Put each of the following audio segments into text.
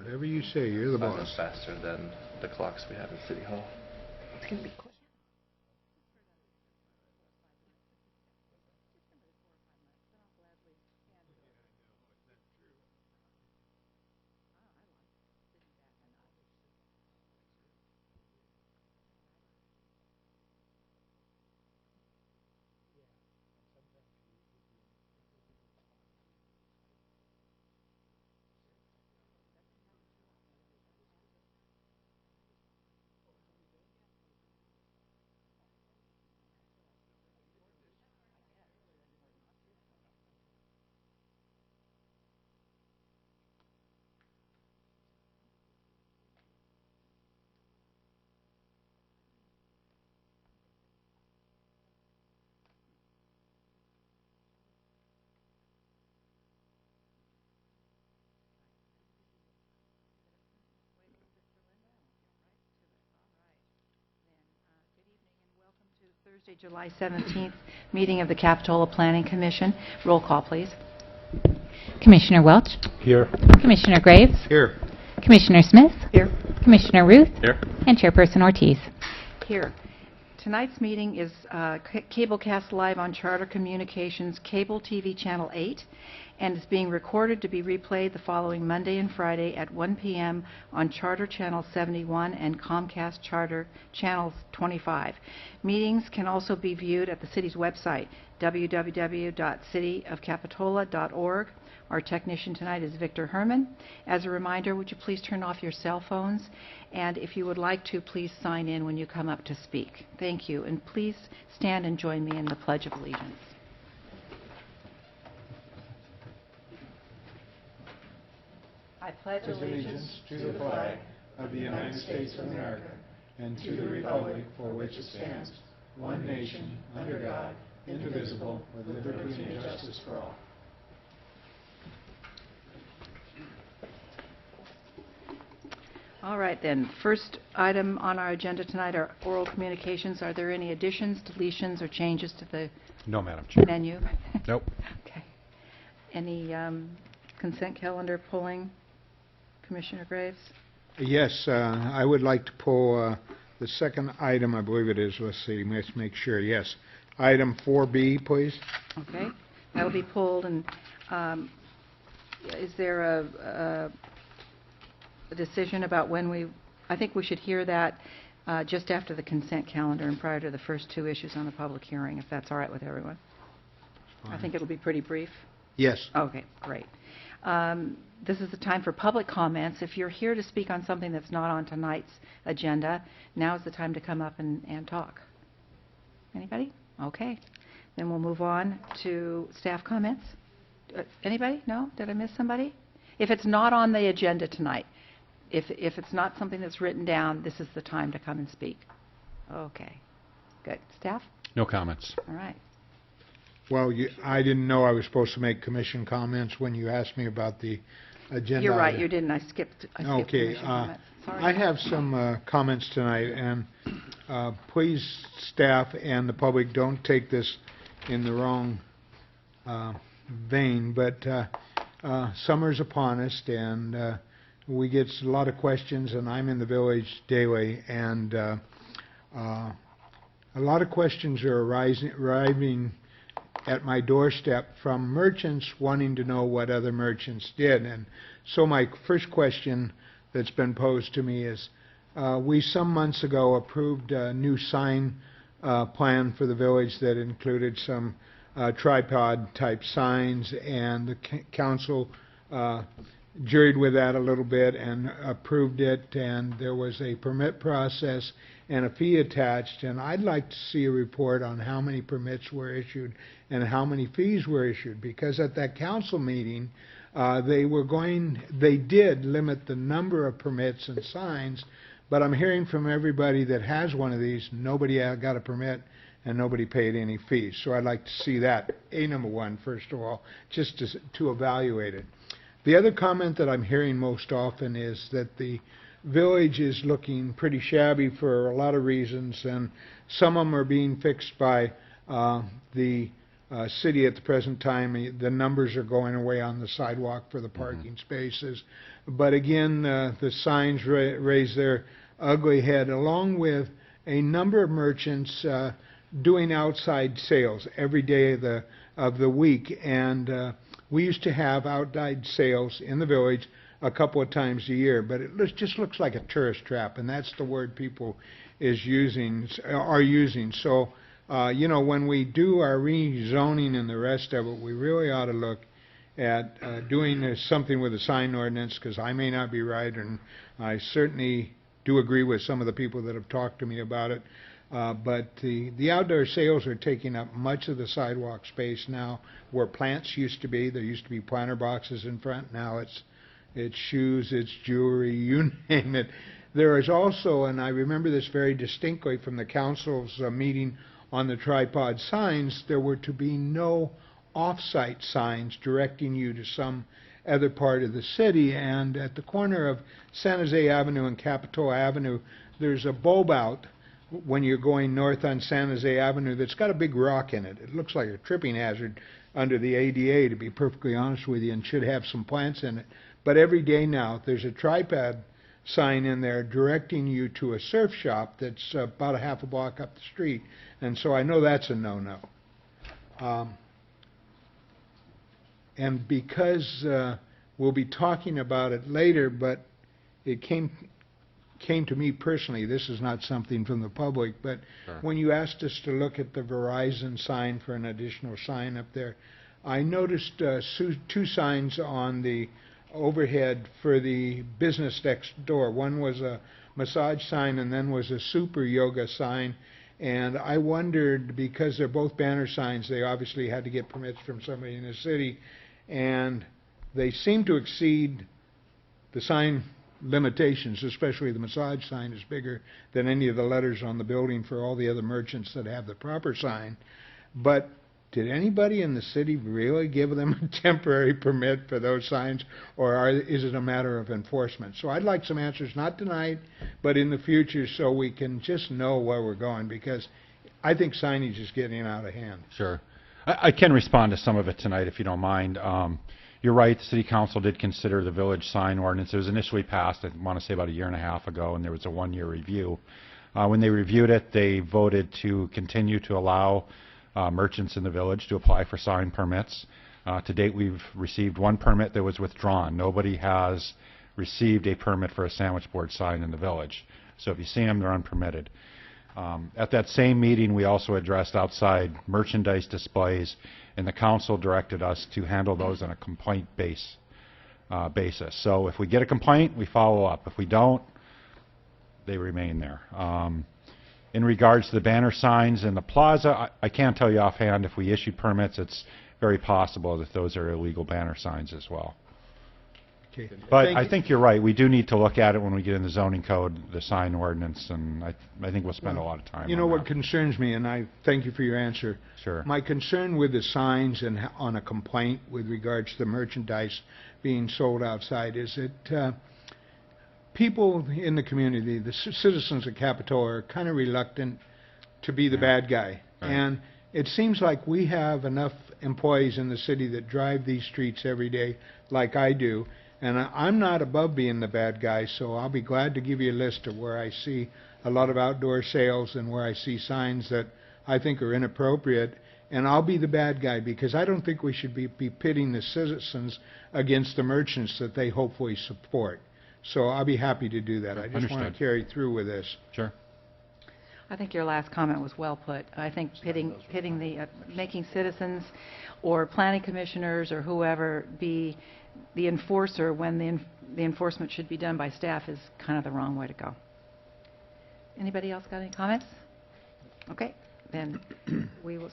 Whatever you say, you're the Sometimes boss. faster than the clocks we have in City Hall. It's going to be quick. Thursday, July 17th, meeting of the Capitola Planning Commission. Roll call, please. Commissioner Welch, Here. Commissioner Graves, Here. Commissioner Smith, Here. Commissioner Ruth, Here. and Chairperson Ortiz. Here. Tonight's meeting is cablecast live on Charter Communications Cable TV Channel 8 and is being recorded to be replayed the following Monday and Friday at 1 p.m. on Charter Channel 71 and Comcast Charter Channel 25. Meetings can also be viewed at the city's website, www.cityofcapitola.org. Our technician tonight is Victor Herman. As a reminder, would you please turn off your cell phones? And if you would like to, please sign in when you come up to speak. Thank you. And please stand and join me in the Pledge of Allegiance. I pledge Allegiance to the flag of the United States of America and to the republic for which it stands, one nation, under God, indivisible, with liberty and justice for all. All right, then. First item on our agenda tonight are oral communications. Are there any additions, deletions, or changes to the No, Madam Chair. menu? Nope. Okay. Any consent calendar pulling? Commissioner Graves? Yes, I would like to pull the second item, I believe it is. Let's see, let's make sure. Yes. Item 4B, please. Okay. That'll be pulled. And is there a decision about when we... I think we should hear that just after the consent calendar and prior to the first two issues on the public hearing, if that's all right with everyone. I think it'll be pretty brief. Yes. Okay, great. This is the time for public comments. If you're here to speak on something that's not on tonight's agenda, now is the time to come up and talk. Anybody? Okay. Then we'll move on to staff comments. Anybody? No? Did I miss somebody? If it's not on the agenda tonight, if it's not something that's written down, this is the time to come and speak. Okay. Good. Staff? No comments. All right. Well, I didn't know I was supposed to make commission comments when you asked me about the agenda. You're right. item. You didn't. I skipped Okay. commission comments. Sorry. I have some comments tonight, and please, staff and the public, don't take this in the wrong vein, but summer's upon us, and we get a lot of questions, and I'm in the village daily, and a lot of questions are arriving at my doorstep from merchants wanting to know what other merchants did. And so my first question that's been posed to me is, we some months ago approved a new sign plan for the village that included some tripod type signs, and the council juryed with that a little bit and approved it, and there was a permit process and a fee attached, and I'd like to see a report on how many permits were issued and how many fees were issued, because at that council meeting they did limit the number of permits and signs, but I'm hearing from everybody that has one of these, nobody got a permit and nobody paid any fees. So I'd like to see that, number one, first of all, just to evaluate it. The other comment that I'm hearing most often is that the village is looking pretty shabby for a lot of reasons, and some of them are being fixed by the city at the present time. The numbers are going away on the sidewalk for the parking spaces. but again, the signs raise their ugly head, along with a number of merchants doing outside sales every day of the week. And we used to have outside sales in the village a couple of times a year, but it just looks like a tourist trap, and that's the word people are using. So, when we do our rezoning and the rest of it, we really ought to look at doing something with the sign ordinance, because I may not be right, and I certainly do agree with some of the people that have talked to me about it. But the outdoor sales are taking up much of the sidewalk space now, where plants used to be. There used to be planter boxes in front. Now it's shoes, it's jewelry, you name it. There is also, and I remember this very distinctly from the council's meeting on the tripod signs, there were to be no off-site signs directing you to some other part of the city. And at the corner of San Jose Avenue and Capitola Avenue, there's a bulb out when you're going north on San Jose Avenue that's got a big rock in it. It looks like a tripping hazard under the ADA, to be perfectly honest with you, and should have some plants in it. But every day now, there's a tripod sign in there directing you to a surf shop that's about a half a block up the street. And so I know that's a no-no. And because we'll be talking about it later, but it came to me personally, this is not something from the public, but Sure. when you asked us to look at the Verizon sign for an additional sign up there, I noticed two signs on the overhead for the business next door. One was a massage sign, and then was a super yoga sign. And I wondered, because they're both banner signs, they obviously had to get permits from somebody in the city, and they seem to exceed the sign limitations, especially the massage sign is bigger than any of the letters on the building for all the other merchants that have the proper sign. But did anybody in the city really give them a temporary permit for those signs, or is it a matter of enforcement? So I'd like some answers, not tonight, but in the future, so we can just know where we're going, because I think signage is getting out of hand. Sure. I can respond to some of it tonight, if you don't mind. You're right, the City Council did consider the village sign ordinance. It was initially passed, I want to say, about a year and a half ago, and there was a one-year review. When they reviewed it, they voted to continue to allow merchants in the village to apply for sign permits. To date, we've received one permit that was withdrawn. Nobody has received a permit for a sandwich board sign in the village. So if you see them, they're unpermitted. At that same meeting, we also addressed outside merchandise displays, and the council directed us to handle those on a complaint basis. So if we get a complaint, we follow up. If we don't, they remain there. In regards to the banner signs in the plaza, I can't tell you offhand. If we issued permits, it's very possible that those are illegal banner signs as well. Okay. But Thank I you. think you're right. We do need to look at it when we get in the zoning code, the sign ordinance, and I think we'll spend a lot of time You on know what that. concerns me, and I thank you for your answer. Sure. My concern with the signs and on a complaint with regards to the merchandise being sold outside is that people in the community, the citizens of Capitola, are kind of reluctant to be the bad guy. Right. And it seems like we have enough employees in the city that drive these streets every day, like I do. And I'm not above being the bad guy, so I'll be glad to give you a list of where I see a lot of outdoor sales and where I see signs that I think are inappropriate. And I'll be the bad guy, because I don't think we should be pitting the citizens against the merchants that they hopefully support. So I'll be happy to do that. I just want Understood. to carry through with this. Sure. I think your last comment was well put. I think making citizens or planning commissioners or whoever be the enforcer when the enforcement should be done by staff is kind of the wrong way to go. Anybody else got any comments? Okay, then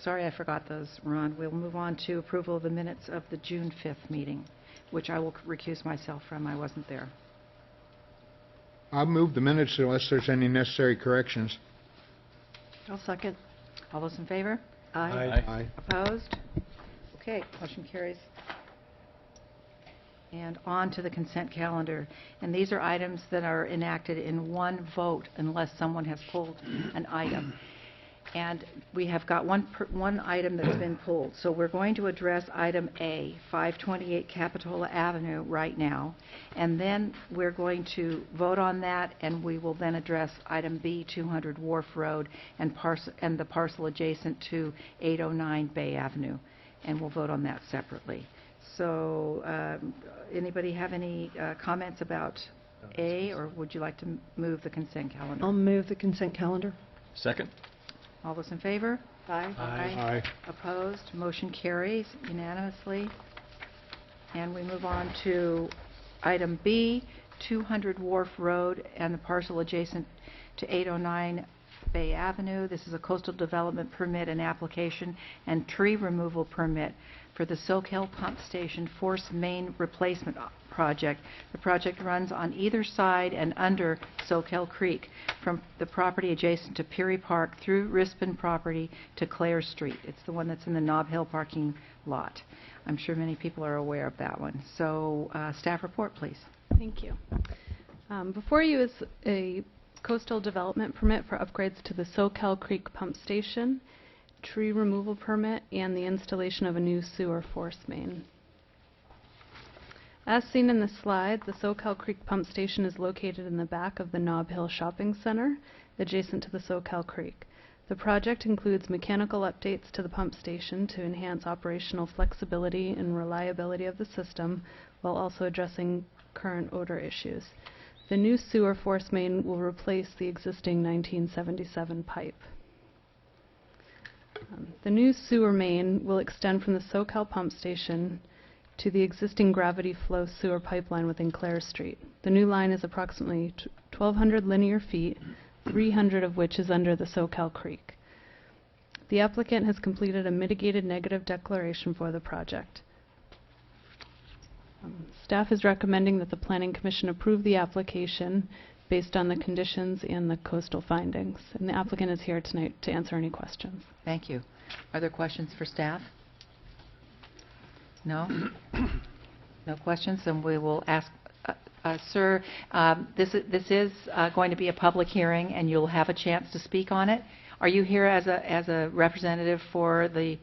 sorry I forgot those, Ron. We'll move on to approval of the minutes of the June 5th meeting, which I will recuse myself from. I wasn't there. I'll move the minutes unless there's any necessary corrections. I'll second. All those in favor? Aye. Opposed? Okay, motion carries. And on to the consent calendar. And these are items that are enacted in one vote unless someone has pulled an item. And we have got one item that's been pulled. So we're going to address item A, 528 Capitola Avenue right now. And then we're going to vote on that, and we will then address item B, 200 Wharf Road, and the parcel adjacent to 809 Bay Avenue. And we'll vote on that separately. So anybody have any comments about A, or would you like to move the consent calendar? I'll move the consent calendar. Second? All those in favor? Aye. Aye. Opposed? Motion carries unanimously. And we move on to item B, 200 Wharf Road and the parcel adjacent to 809 Bay Avenue. This is a coastal development permit and application and tree removal permit for the Soquel Pump Station Force Main Replacement Project. The project runs on either side and under Soquel Creek from the property adjacent to Peary Park through Rispin property to Clare Street. It's the one that's in the Nob Hill parking lot. I'm sure many people are aware of that one. So staff report, please. Thank you. Before you is a coastal development permit for upgrades to the Soquel Creek Pump Station, tree removal permit, and the installation of a new sewer force main. As seen in the slide, the Soquel Creek Pump Station is located in the back of the Nob Hill Shopping Center, adjacent to the Soquel Creek. The project includes mechanical updates to the pump station to enhance operational flexibility and reliability of the system, while also addressing current odor issues. The new sewer force main will replace the existing 1977 pipe. The new sewer main will extend from the Soquel Pump Station to the existing gravity flow sewer pipeline within Clare Street. The new line is approximately 1,200 linear feet, 300 of which is under the Soquel Creek. The applicant has completed a mitigated negative declaration for the project. Staff is recommending that the Planning Commission approve the application based on the conditions and the coastal findings. And the applicant is here tonight to answer any questions. Thank you. Are there questions for staff? No? No questions? Then we will ask, sir, this is going to be a public hearing, and you'll have a chance to speak on it. Are you here as a representative for the...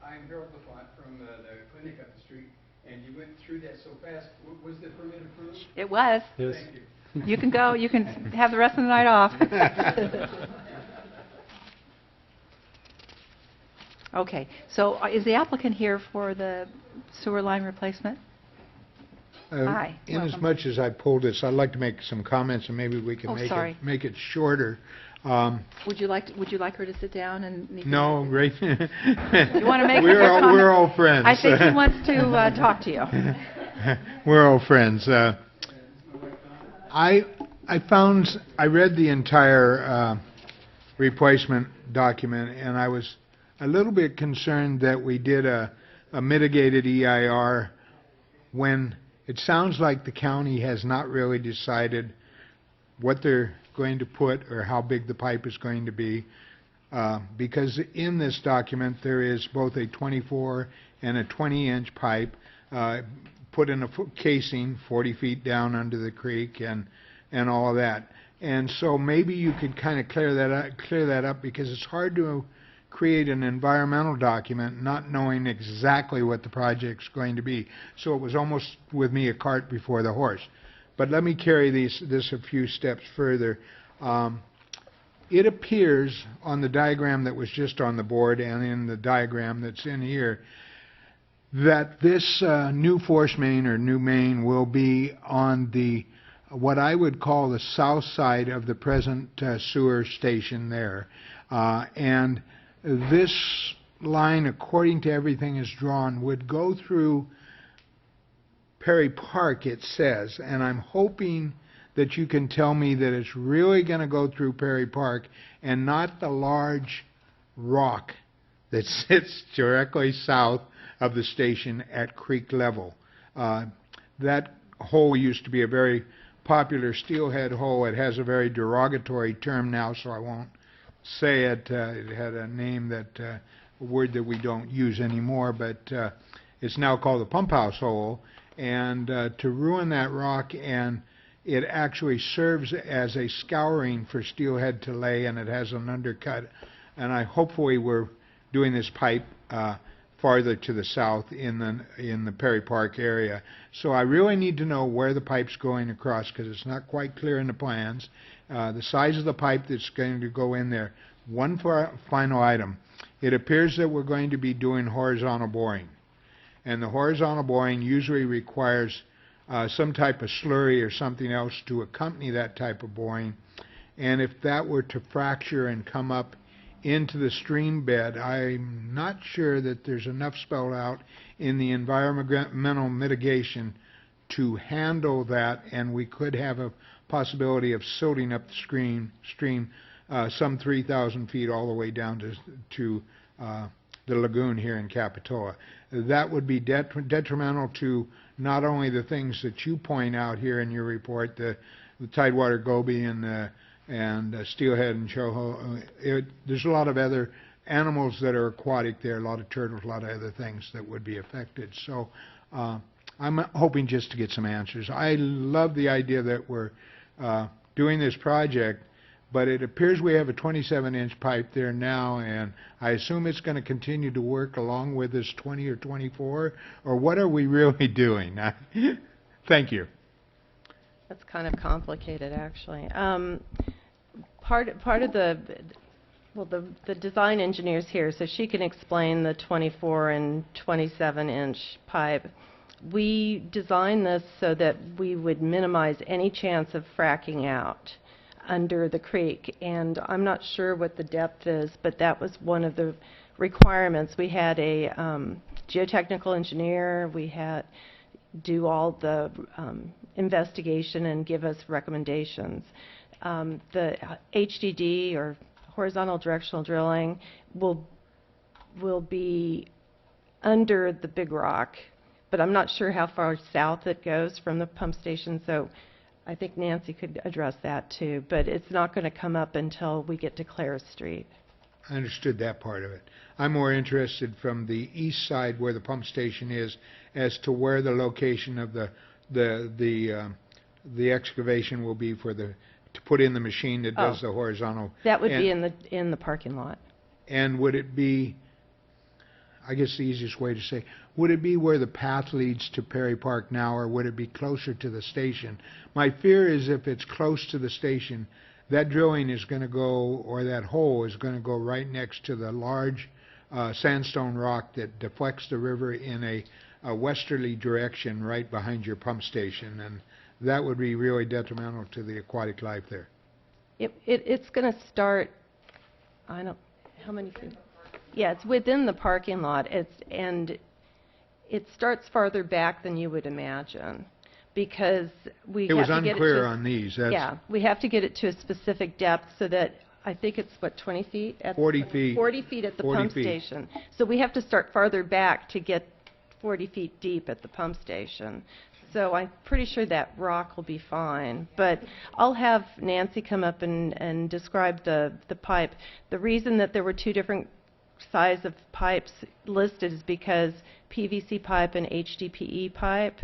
I'm Harold LaFont from the clinic up the street, and you went through that so fast. Was the permit approved? It was. Yes. Thank you. You can go. You can have the rest of the night off. Okay. So is the applicant here for the sewer line replacement? Hi, welcome. Inasmuch as I pulled this, I'd like to make some comments, and maybe we can Oh, sorry. make it shorter. Would you like her to sit down and... No, right. You want to make your comment? We're all friends. I think he wants to talk to you. We're all friends. I read the entire replacement document, and I was a little bit concerned that we did a mitigated EIR when it sounds like the county has not really decided what they're going to put or how big the pipe is going to be, because in this document there is both a 24 and a 20-inch pipe put in a casing 40 feet down under the creek and all of that. And so maybe you could kind of clear that up, because it's hard to create an environmental document not knowing exactly what the project's going to be. So it was almost, with me, a cart before the horse. But let me carry this a few steps further. It appears on the diagram that was just on the board and in the diagram that's in here that this new force main or new main will be on the what I would call the south side of the present sewer station there. And this line, according to everything is drawn, would go through Peary Park, it says, and I'm hoping that you can tell me that it's really going to go through Peary Park and not the large rock that sits directly south of the station at creek level. That hole used to be a very popular steelhead hole. It has a very derogatory term now, so I won't say it. It had a name a word that we don't use anymore, but it's now called the pump house hole. And to ruin that rock and it actually serves as a scouring for steelhead to lay, and it has an undercut. And hopefully we're doing this pipe farther to the south in the Perry Park area. So I really need to know where the pipe's going across, because it's not quite clear in the plans. The size of the pipe that's going to go in there. One final item. It appears that we're going to be doing horizontal boring. And the horizontal boring usually requires some type of slurry or something else to accompany that type of boring. And if that were to fracture and come up into the stream bed, I'm not sure that there's enough spelled out in the environmental mitigation to handle that, and we could have a possibility of silting up the stream some 3,000 feet all the way down to the lagoon here in Capitola. That would be detrimental to not only the things that you point out here in your report, the tidewater goby and steelhead and choho. There's a lot of other animals that are aquatic there, a lot of turtles, a lot of other things that would be affected. So I'm hoping just to get some answers. I love the idea that we're doing this project, but it appears we have a 27-inch pipe there now, and I assume it's going to continue to work along with this 20 or 24, or what are we really doing? Thank you. That's kind of complicated, actually. Part of the design engineer's here, so she can explain the 24 and 27-inch pipe. We designed this so that we would minimize any chance of fracking out under the creek, and I'm not sure what the depth is, but that was one of the requirements. We had a geotechnical engineer, we had do all the investigation and give us recommendations. The HDD, or horizontal directional drilling, will be under the big rock, but I'm not sure how far south it goes from the pump station, so I think Nancy could address that too, but it's not going to come up until we get to Clara Street. I understood that part of it. I'm more interested from the east side where the pump station is as to where the location of the excavation will be for to put in the machine that does the horizontal. That would be in the parking lot. And would it be, I guess the easiest way to say, would it be where the path leads to Perry Park now, or would it be closer to the station? My fear is if it's close to the station, that drilling is going to go, or that hole is going to go right next to the large sandstone rock that deflects the river in a westerly direction right behind your pump station, and that would be really detrimental to the aquatic life there. It's going to start, I don't, how many feet? Yeah, it's within the parking lot, and it starts farther back than you would imagine, because we It have was to get unclear it on these. yeah, we have to get it to a specific depth so that, I think it's, what, 20 feet? 40 feet. 40 feet at the 40 pump feet. station. So we have to start farther back to get 40 feet deep at the pump station. So I'm pretty sure that rock will be fine. But I'll have Nancy come up and describe the pipe. The reason that there were two different size of pipes listed is because PVC pipe and HDPE pipe,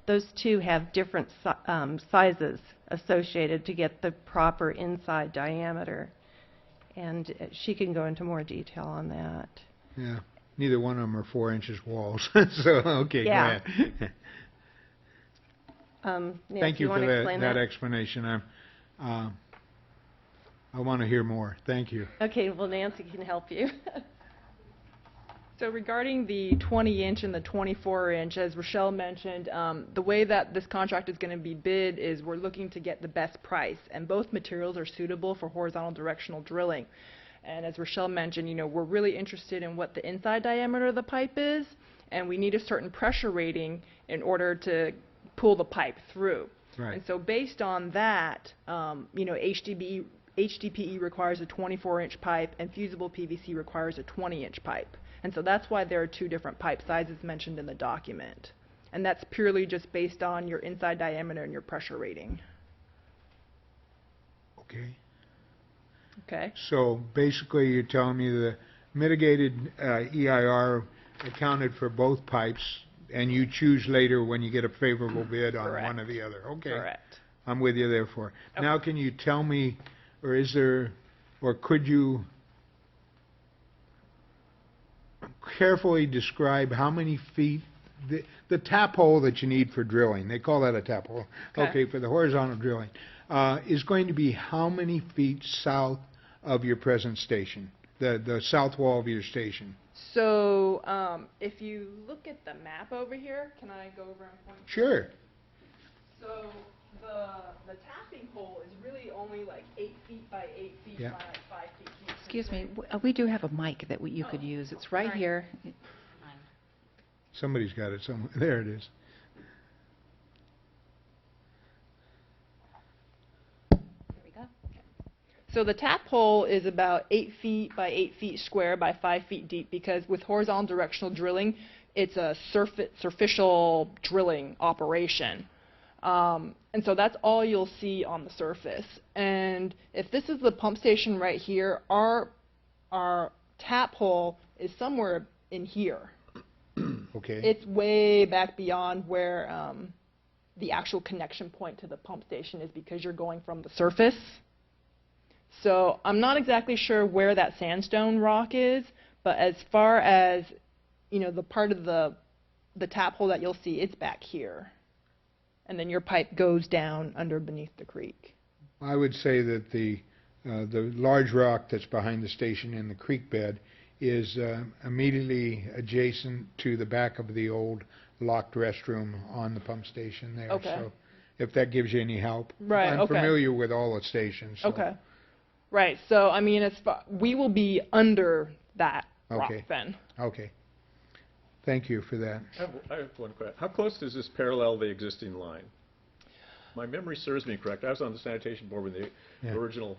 those two have different sizes associated to get the proper inside diameter. And she can go into more detail on that. Yeah, neither one of them are 4 inches walls. So, okay, Yeah. go ahead. Nancy, Thank you for wanna explain that explanation. I want to hear more. Thank you. Okay, well, Nancy can help you. So regarding the 20-inch and the 24-inch, as Rochelle mentioned, the way that this contract is going to be bid is we're looking to get the best price, and both materials are suitable for horizontal directional drilling. And as Rochelle mentioned, you know, we're really interested in what the inside diameter of the pipe is, and we need a certain pressure rating in order to pull the pipe through. Right. And so based on that, you know, HDPE requires a 24-inch pipe, and fusible PVC requires a 20-inch pipe. And so that's why there are two different pipe sizes mentioned in the document. And that's purely just based on your inside diameter and your pressure rating. Okay. Okay? So basically, you're telling me the mitigated EIR accounted for both pipes, and you choose later when you get a favorable bid on Correct. one or the other. Okay. Correct. I'm with you therefore. Now can you tell me, or is there, or could you carefully describe how many feet, the tap hole that you need for drilling, they call that a tap hole, Okay. for the horizontal drilling, is going to be how many feet south of your present station, the south wall of your station? So, if you look at the map over here, can I go over and point? Sure. So, the tapping hole is really only like 8 feet by 8 feet Yeah. by like 5 feet. Excuse me, we do have a mic that you could use. It's right Sorry. here. Somebody's got it somewhere. There it is. So the tap hole is about 8 feet by 8 feet square by 5 feet deep, because with horizontal directional drilling, it's a surficial drilling operation. And so that's all you'll see on the surface. And if this is the pump station right here, our tap hole is somewhere in here. Okay. It's way back beyond where the actual connection point to the pump station is, because you're going from the surface. So I'm not exactly sure where that sandstone rock is, but as far as, you know, the part of the tap hole that you'll see, it's back here. And then your pipe goes down under beneath the creek. I would say that the large rock that's behind the station in the creek bed is immediately adjacent to the back of the old locked restroom on the pump station there. Okay. So if that gives you any help. Right, I'm okay. familiar with all the stations. So. Okay. Right, so I mean, we will be under that rock Okay. then. Okay. Thank you for that. I have one question. How close does this parallel the existing line? My memory serves me correct. I was on the sanitation board when the Yeah. original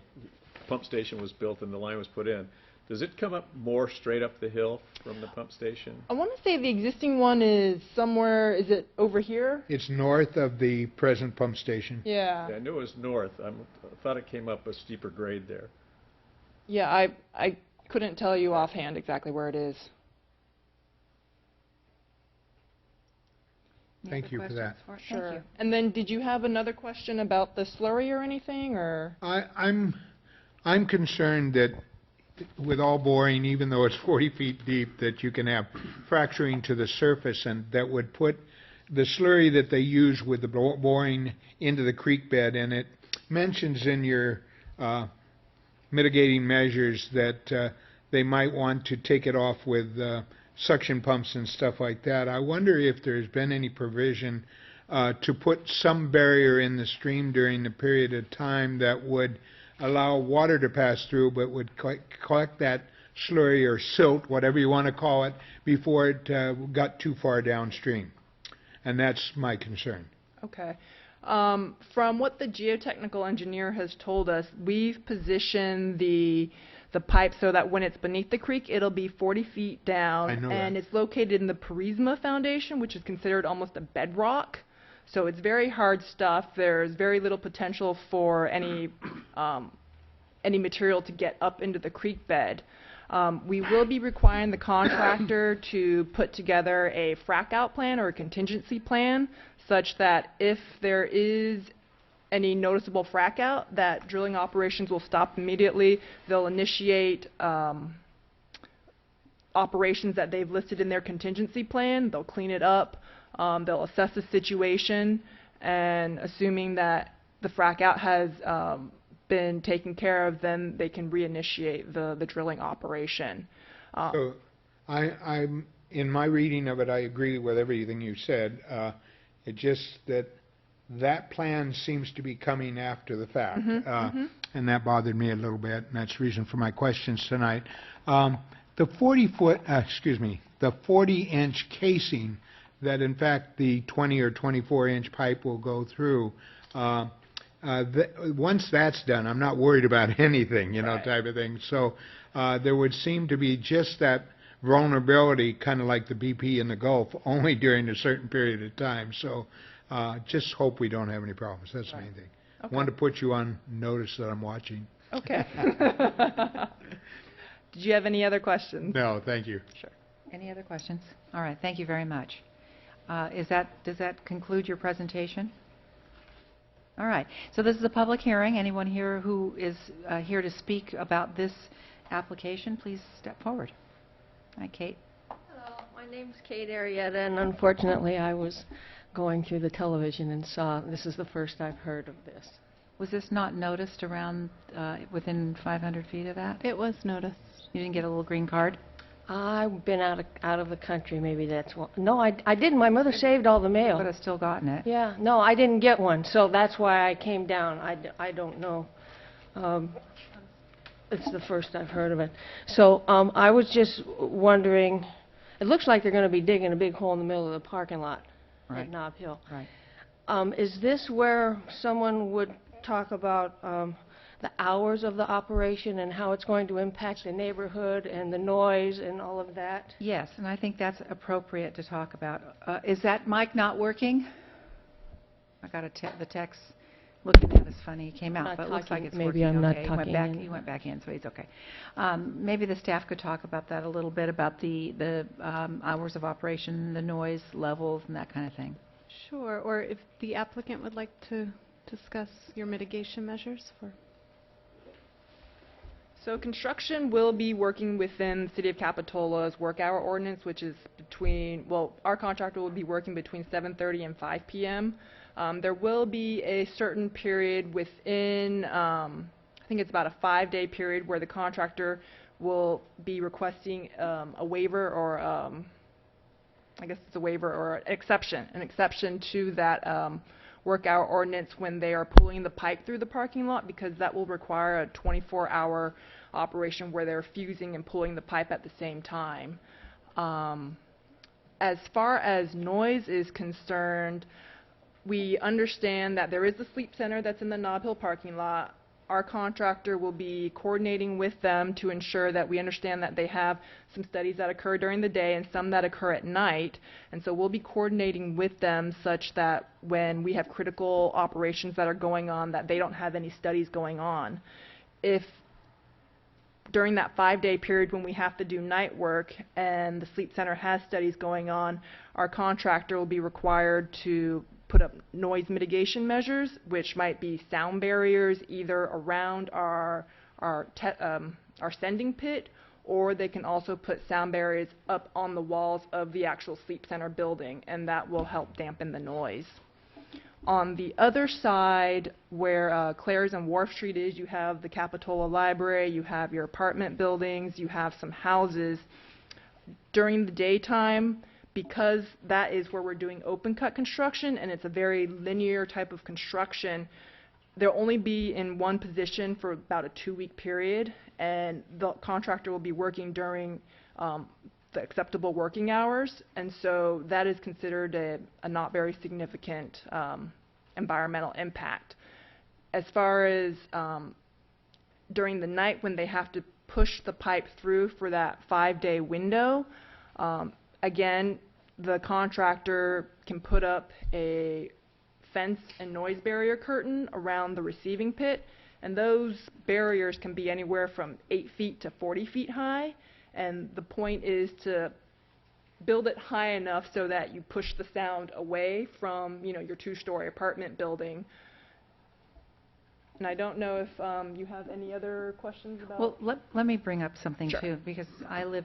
pump station was built and the line was put in. Does it come up more straight up the hill from the pump station? I want to say the existing one is somewhere, is it over here? It's north of the present pump station. Yeah. Yeah, I knew it was north. I thought it came up a steeper grade there. Yeah, I couldn't tell you offhand exactly where it is. Any Thank other you for that. questions it? Sure. Thank you. And then did you have another question about the slurry or anything, or? I'm concerned that with all boring, even though it's 40 feet deep, that you can have fracturing to the surface, and that would put the slurry that they use with the boring into the creek bed. And it mentions in your mitigating measures that they might want to take it off with suction pumps and stuff like that. I wonder if there's been any provision to put some barrier in the stream during the period of time that would allow water to pass through, but would collect that slurry or silt, whatever you want to call it, before it got too far downstream. And that's my concern. Okay. From what the geotechnical engineer has told us, we've positioned the pipe so that when it's beneath the creek, it'll be 40 feet down. I know and that. it's located in the Parisma Foundation, which is considered almost a bedrock. So it's very hard stuff. There's very little potential for any material to get up into the creek bed. We will be requiring the contractor to put together a frack out plan or a contingency plan, such that if there is any noticeable frack out, that drilling operations will stop immediately. They'll initiate operations that they've listed in their contingency plan. They'll clean it up. They'll assess the situation, and assuming that the frack out has been taken care of, then they can reinitiate the drilling operation. So I'm in my reading of it, I agree with everything you said. It just that plan seems to be coming after the fact, and that bothered me a little bit, and that's the reason for my questions tonight. The 40-inch casing that in fact the 20 or 24-inch pipe will go through. Once that's done, I'm not worried about anything, Right. type of thing. So there would seem to be just that vulnerability, kind of like the BP in the Gulf, only during a certain period of time. So just hope we don't have any problems. That's the main thing. Okay. Wanted to put you on notice that I'm watching. Okay. Did you have any other questions? No, thank you. Sure. Any other questions? All right, thank you very much. Does that conclude your presentation? All right. So this is a public hearing. Anyone here who is here to speak about this application, please step forward. Hi, Kate. Hello, my name's Kate Arrieta, and unfortunately I was going through the television and saw this is the first I've heard of this. Was this not noticed around within 500 feet of that? It was noticed. You didn't get a little green card? I've been out of the country, maybe that's one. No, I didn't. My mother saved all the You mail. would have still gotten it. Yeah, no, I didn't get one, so that's why I came down. I don't know. It's the first I've heard of it. So I was just wondering, it looks like they're going to be digging a big hole in the middle of the parking lot Right. at Nob Hill. Right. Is this where someone would talk about the hours of the operation and how it's going to impact the neighborhood and the noise and all of that? Yes, and I think that's appropriate to talk about. Is that mic not working? I got the text looking at us funny. He came out, Not but it looks like talking. it's Maybe working I'm not okay. talking in. He went back in, so he's okay. Maybe the staff could talk about that a little bit, about the hours of operation, the noise levels, and that kind of thing. Sure, or if the applicant would like to discuss your mitigation measures for... So construction will be working within the City of Capitola's work hour ordinance, which is our contractor will be working between 7:30 and 5 p.m. There will be a certain period within, I think it's about a 5-day period, where the contractor will be requesting a waiver or, I guess it's a waiver or an exception to that work hour ordinance when they are pulling the pipe through the parking lot, because that will require a 24-hour operation where they're fusing and pulling the pipe at the same time. As far as noise is concerned, we understand that there is a sleep center that's in the Nob Hill parking lot. Our contractor will be coordinating with them to ensure that we understand that they have some studies that occur during the day and some that occur at night. And so we'll be coordinating with them such that when we have critical operations that are going on, that they don't have any studies going on. If during that 5-day period when we have to do night work and the sleep center has studies going on, our contractor will be required to put up noise mitigation measures, which might be sound barriers either around our sending pit, or they can also put sound barriers up on the walls of the actual sleep center building, and that will help dampen the noise. On the other side, where Clares and Wharf Street is, you have the Capitola Library, you have your apartment buildings, you have some houses. During the daytime, because that is where we're doing open cut construction and it's a very linear type of construction, they'll only be in one position for about a 2-week period, and the contractor will be working during the acceptable working hours, and so that is considered a not very significant environmental impact. As far as during the night when they have to push the pipe through for that 5-day window, again, the contractor can put up a fence and noise barrier curtain around the receiving pit, and those barriers can be anywhere from 8 feet to 40 feet high, and the point is to build it high enough so that you push the sound away from, your 2-story apartment building. And I don't know if you have any other questions about... Well, let me bring up something, Sure. too, because I live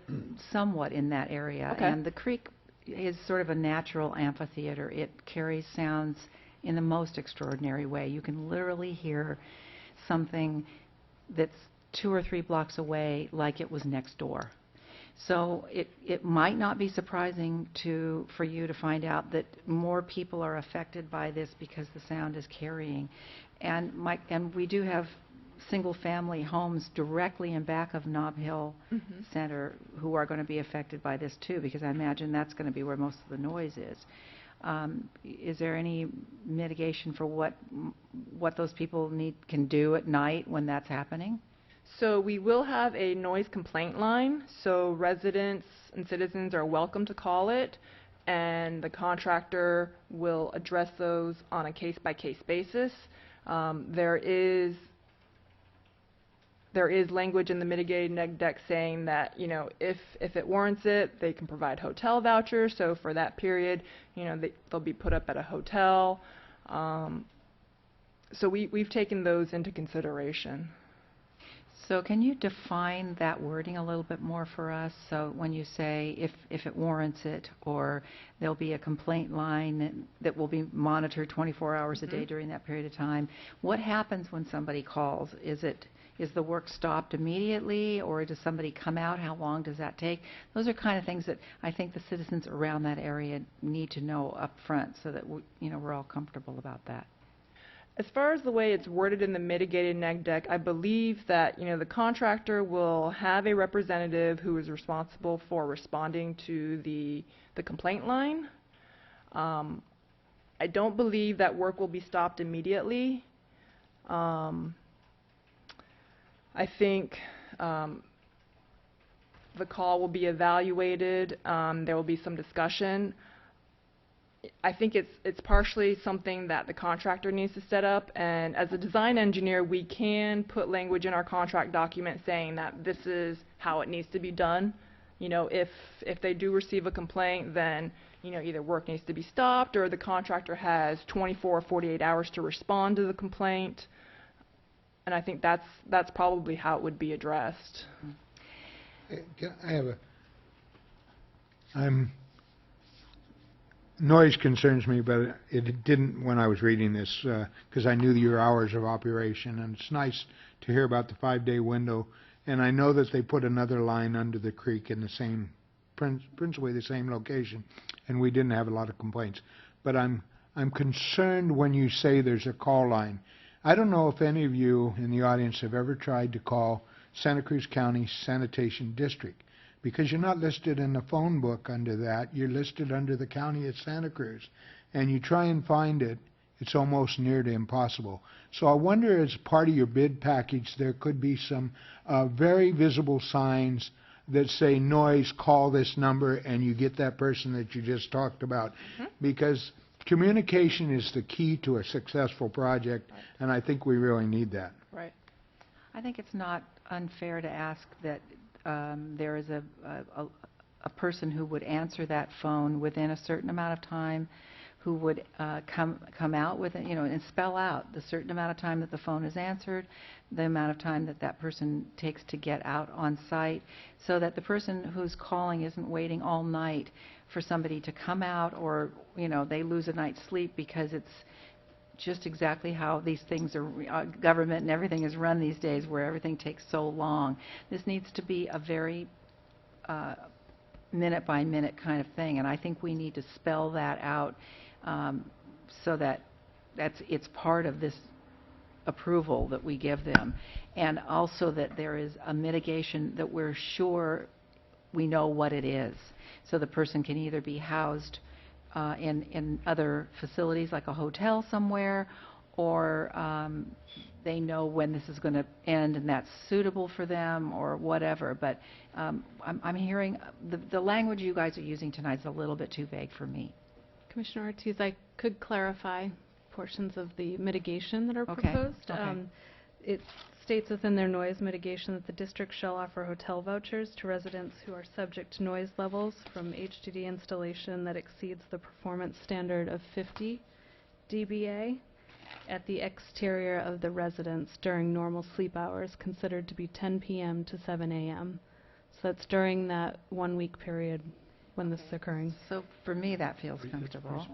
somewhat in that area. Okay. And the creek is sort of a natural amphitheater. It carries sounds in the most extraordinary way. You can literally hear something that's 2 or 3 blocks away like it was next door. So it might not be surprising for you to find out that more people are affected by this because the sound is carrying. And we do have single-family homes directly in back of Nob Hill Center who are going to be affected by this too, because I imagine that's going to be where most of the noise is. Is there any mitigation for what those people can do at night when that's happening? So we will have a noise complaint line, so residents and citizens are welcome to call it, and the contractor will address those on a case-by-case basis. There is language in the mitigated neg deck saying that, if it warrants it, they can provide hotel vouchers. So for that period, they'll be put up at a hotel. So we've taken those into consideration. So can you define that wording a little bit more for us? So when you say if it warrants it, or there'll be a complaint line that will be monitored 24 hours a day during that period of time, what happens when somebody calls? Is the work stopped immediately, or does somebody come out? How long does that take? Those are kind of things that I think the citizens around that area need to know up front, so that we're all comfortable about that. As far as the way it's worded in the mitigated neg deck, I believe that, the contractor will have a representative who is responsible for responding to the complaint line. I don't believe that work will be stopped immediately. I think the call will be evaluated. There will be some discussion. I think it's partially something that the contractor needs to set up, and as a design engineer, we can put language in our contract document saying that this is how it needs to be done. If they do receive a complaint, then either work needs to be stopped, or the contractor has 24 or 48 hours to respond to the complaint. And I think that's probably how it would be addressed. Noise concerns me, but it didn't when I was reading this, because I knew your hours of operation, and it's nice to hear about the 5-day window. And I know that they put another line under the creek in the same, principally the same location, and we didn't have a lot of complaints. But I'm concerned when you say there's a call line. I don't know if any of you in the audience have ever tried to call Santa Cruz County Sanitation District, because you're not listed in the phone book under that. You're listed under the County of Santa Cruz. And you try and find it, it's almost near to impossible. So I wonder, as part of your bid package, there could be some very visible signs that say, noise, call this number, and you get that person that you just talked about. Because communication is the key to a successful project, and I think we really need that. Right. I think it's not unfair to ask that there is a person who would answer that phone within a certain amount of time, who would come out with it, and spell out the certain amount of time that the phone is answered, the amount of time that that person takes to get out on site, so that the person who's calling isn't waiting all night for somebody to come out, or they lose a night's sleep, because it's just exactly how these things are, government and everything is run these days, where everything takes so long. This needs to be a very minute-by-minute kind of thing, and I think we need to spell that out so that it's part of this approval that we give them, and also that there is a mitigation that we're sure we know what it is, so the person can either be housed in other facilities like a hotel somewhere, or they know when this is going to end and that's suitable for them, or whatever. But I'm hearing the language you guys are using tonight is a little bit too vague for me. Commissioner Ortiz, I could clarify portions of the mitigation that are Okay. proposed. Okay. It states within their noise mitigation that the district shall offer hotel vouchers to residents who are subject to noise levels from HDD installation that exceeds the performance standard of 50 dBA at the exterior of the residence during normal sleep hours, considered to be 10 p.m. to 7 a.m. So that's during that 1-week period when this is occurring. So for me, that feels comfortable.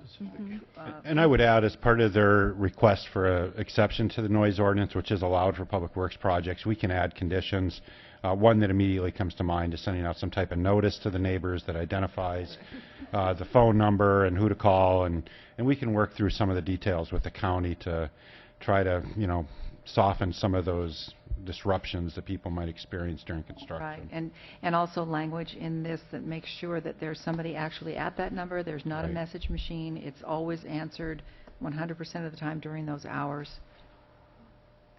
And I would add, as part of their request for an exception to the noise ordinance, which is allowed for public works projects, we can add conditions. One that immediately comes to mind is sending out some type of notice to the neighbors that identifies the phone number and who to call, and we can work through some of the details with the county to try to, soften some of those disruptions that people might experience during construction. Right, and also language in this that makes sure that there's somebody actually at that number. There's not a Right. message machine. It's always answered 100% of the time during those hours,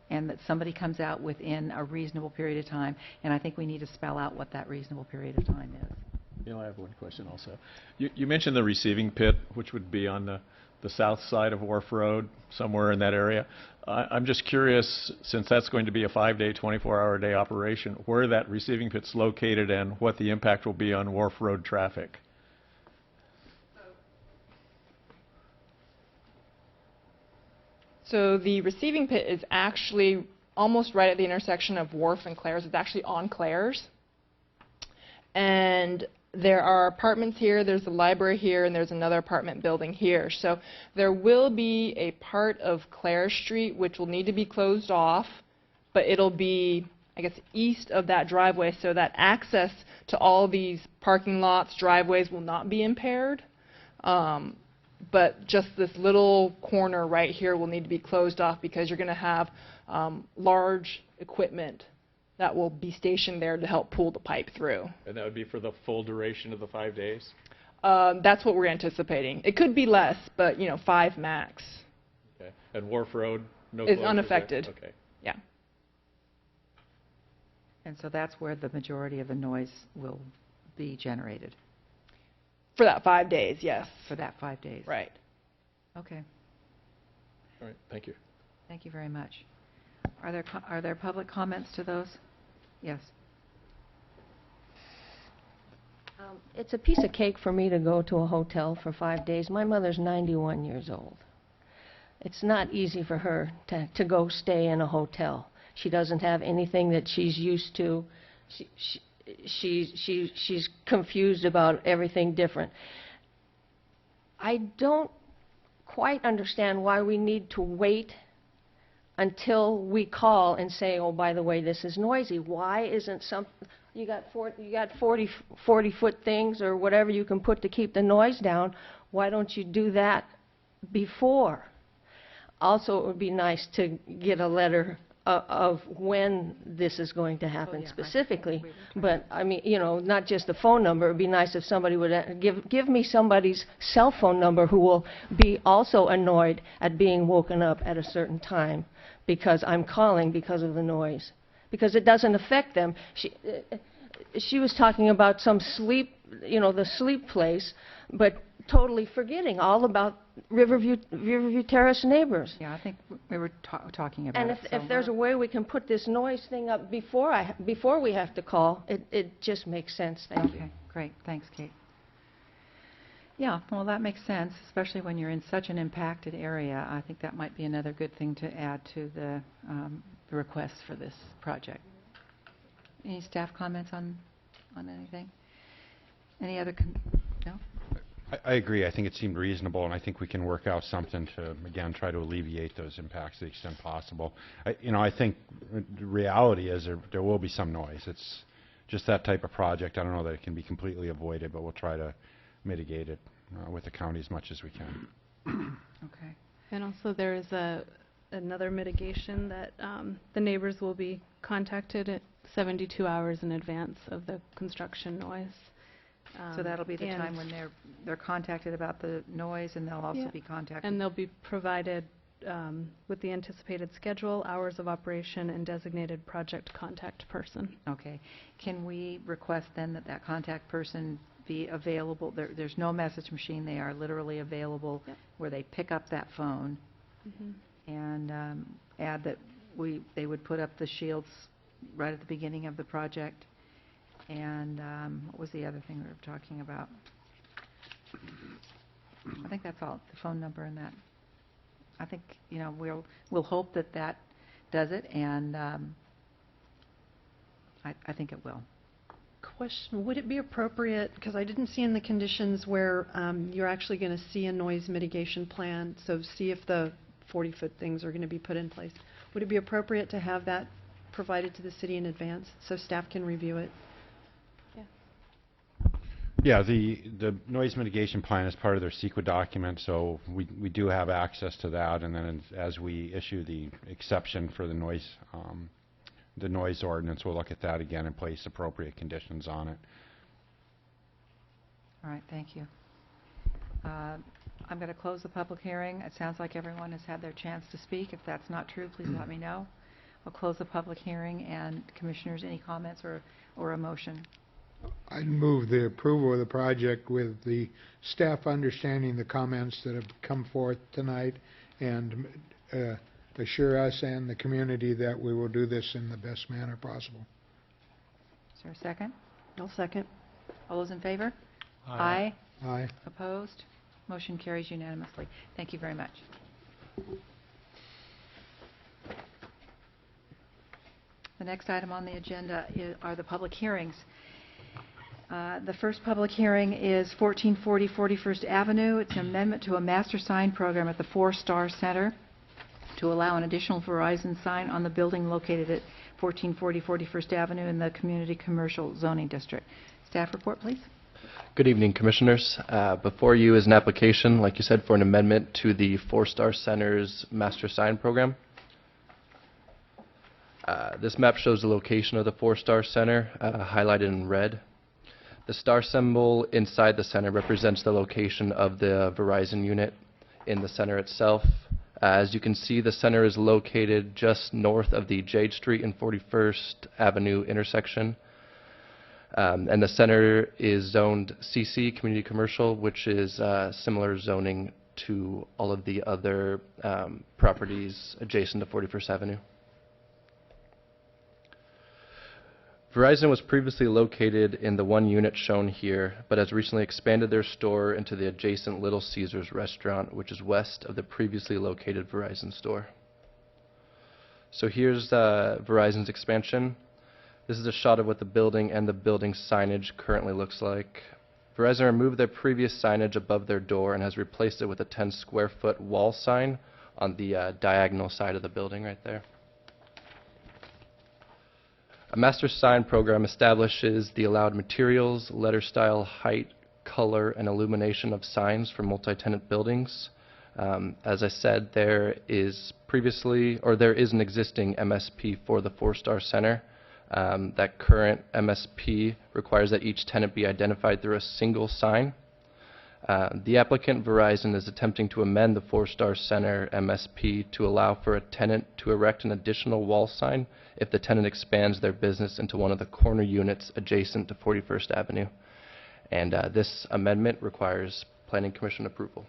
and that somebody comes out within a reasonable period of time. And I think we need to spell out what that reasonable period of time is. I have one question also. You mentioned the receiving pit, which would be on the south side of Wharf Road, somewhere in that area. I'm just curious, since that's going to be a 5-day, 24-hour-a-day operation, where that receiving pit's located and what the impact will be on Wharf Road traffic. So the receiving pit is actually almost right at the intersection of Wharf and Claire's. It's actually on Claire's. And there are apartments here, there's a library here, and there's another apartment building here. So there will be a part of Claire Street which will need to be closed off, but it'll be, I guess, east of that driveway, so that access to all these parking lots, driveways will not be impaired. But just this little corner right here will need to be closed off because you're going to have large equipment that will be stationed there to help pull the pipe through. And that would be for the full duration of the 5 days? That's what we're anticipating. It could be less, but 5 max. Okay. And Wharf Road, no Is closures there? unaffected. Okay. Yeah. And so that's where the majority of the noise will be generated, For that 5 days, yes. for that 5 days? Right. Okay, All right, thank you. thank you very much. Are there public comments to those? Yes. It's a piece of cake for me to go to a hotel for 5 days. My mother's 91 years old. It's not easy for her to go stay in a hotel. She doesn't have anything that she's used to. She's confused about everything different. I don't quite understand why we need to wait until we call and say, oh, by the way, this is noisy. Why isn't you got 40-foot things or whatever you can put to keep the noise down. Why don't you do that before? Also, it would be nice to get a letter of when this is going to happen specifically. But, I mean, not just a phone number. It would be nice if somebody would give me somebody's cell phone number who will be also annoyed at being woken up at a certain time because I'm calling because of the noise. Because it doesn't affect them. She was talking about some sleep, the sleep place, but totally forgetting all about Riverview Terrace neighbors. Yeah, I think we were talking about And it. if there's a way we can put this noise thing up before we have to call, it just makes sense. Thank you. Okay, great. Thanks, Kate. Yeah, well, that makes sense, especially when you're in such an impacted area. I think that might be another good thing to add to the request for this project. Any staff comments on anything? Any other? No? I agree. I think it seemed reasonable, and I think we can work out something to, again, try to alleviate those impacts to the extent possible. I think the reality is there will be some noise. It's just that type of project. I don't know that it can be completely avoided, but we'll try to mitigate it with the county as much as we can. Okay. And also there is another mitigation that the neighbors will be contacted at 72 hours in advance of the construction noise. So that'll be the and- time when they're contacted about the noise, and they'll also Yeah. be contacted. And they'll be provided with the anticipated schedule, hours of operation, and designated project contact person. Okay. Can we request then that contact person be available? There's no message machine. They are literally available. Yep. Where they pick up that phone and add that they would put up the shields right at the beginning of the project. And what was the other thing we were talking about? I think that's all, the phone number and that. I think, we'll hope that does it, and I think it will. Question, would it be appropriate, because I didn't see in the conditions where you're actually going to see a noise mitigation plan, so see if the 40-foot things are going to be put in place. Would it be appropriate to have that provided to the city in advance so staff can review it? Yeah, the noise mitigation plan is part of their CEQA document, so we do have access to that, and then as we issue the exception for the noise ordinance, we'll look at that again and place appropriate conditions on it. All right, thank you. I'm going to close the public hearing. It sounds like everyone has had their chance to speak. If that's not true, please let me know. I'll close the public hearing, and commissioners, any comments or a motion? I'd move the approval of the project with the staff understanding the comments that have come forth tonight, and assure us and the community that we will do this in the best manner possible. Is there a second? I'll second. All those in favor? Aye. Aye. Opposed? Motion carries unanimously. Thank you very much. The next item on the agenda are the public hearings. The first public hearing is 1440 41st Avenue. It's an amendment to a master sign program at the Four Star Center to allow an additional Verizon sign on the building located at 1440 41st Avenue in the Community Commercial Zoning District. Staff report, please. Good evening, Commissioners. Before you is an application, like you said, for an amendment to the Four Star Center's master sign program. This map shows the location of the Four Star Center, highlighted in red. The star symbol inside the center represents the location of the Verizon unit in the center itself. As you can see, the center is located just north of the Jade Street and 41st Avenue intersection. And the center is zoned CC, Community Commercial, which is similar zoning to all of the other properties adjacent to 41st Avenue. Verizon was previously located in the one unit shown here, but has recently expanded their store into the adjacent Little Caesars restaurant, which is west of the previously located Verizon store. So here's Verizon's expansion. This is a shot of what the building and the building signage currently looks like. Verizon removed their previous signage above their door and has replaced it with a 10 square foot wall sign on the diagonal side of the building right there. A master sign program establishes the allowed materials, letter style, height, color, and illumination of signs for multi-tenant buildings. As I said, there is an existing MSP for the Four Star Center. That current MSP requires that each tenant be identified through a single sign. The applicant, Verizon, is attempting to amend the Four Star Center MSP to allow for a tenant to erect an additional wall sign if the tenant expands their business into one of the corner units adjacent to 41st Avenue. And this amendment requires Planning Commission approval.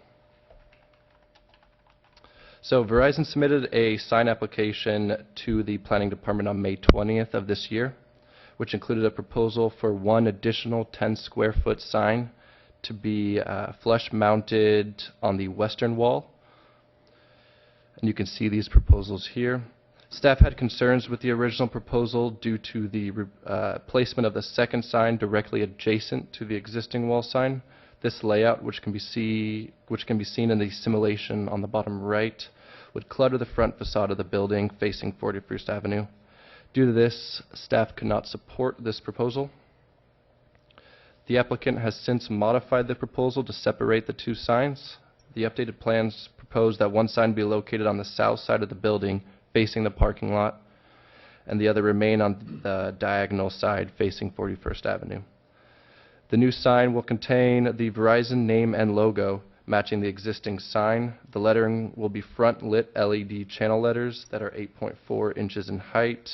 So Verizon submitted a sign application to the Planning Department on May 20th of this year, which included a proposal for one additional 10 square foot sign to be flush mounted on the western wall. And you can see these proposals here. Staff had concerns with the original proposal due to the placement of the second sign directly adjacent to the existing wall sign. This layout, which can be seen in the simulation on the bottom right, would clutter the front facade of the building facing 41st Avenue. Due to this, staff could not support this proposal. The applicant has since modified the proposal to separate the two signs. The updated plans propose that one sign be located on the south side of the building facing the parking lot, and the other remain on the diagonal side facing 41st Avenue. The new sign will contain the Verizon name and logo matching the existing sign. The lettering will be front-lit LED channel letters that are 8.4 inches in height.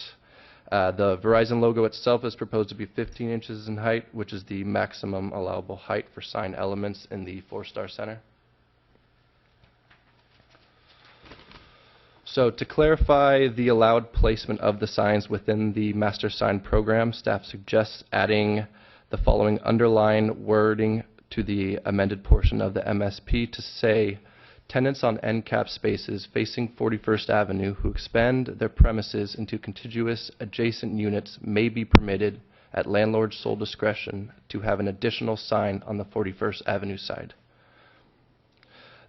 The Verizon logo itself is proposed to be 15 inches in height, which is the maximum allowable height for sign elements in the Four Star Center. So to clarify the allowed placement of the signs within the master sign program, staff suggests adding the following underline wording to the amended portion of the MSP to say, tenants on end cap spaces facing 41st Avenue who expand their premises into contiguous adjacent units may be permitted at landlord's sole discretion to have an additional sign on the 41st Avenue side.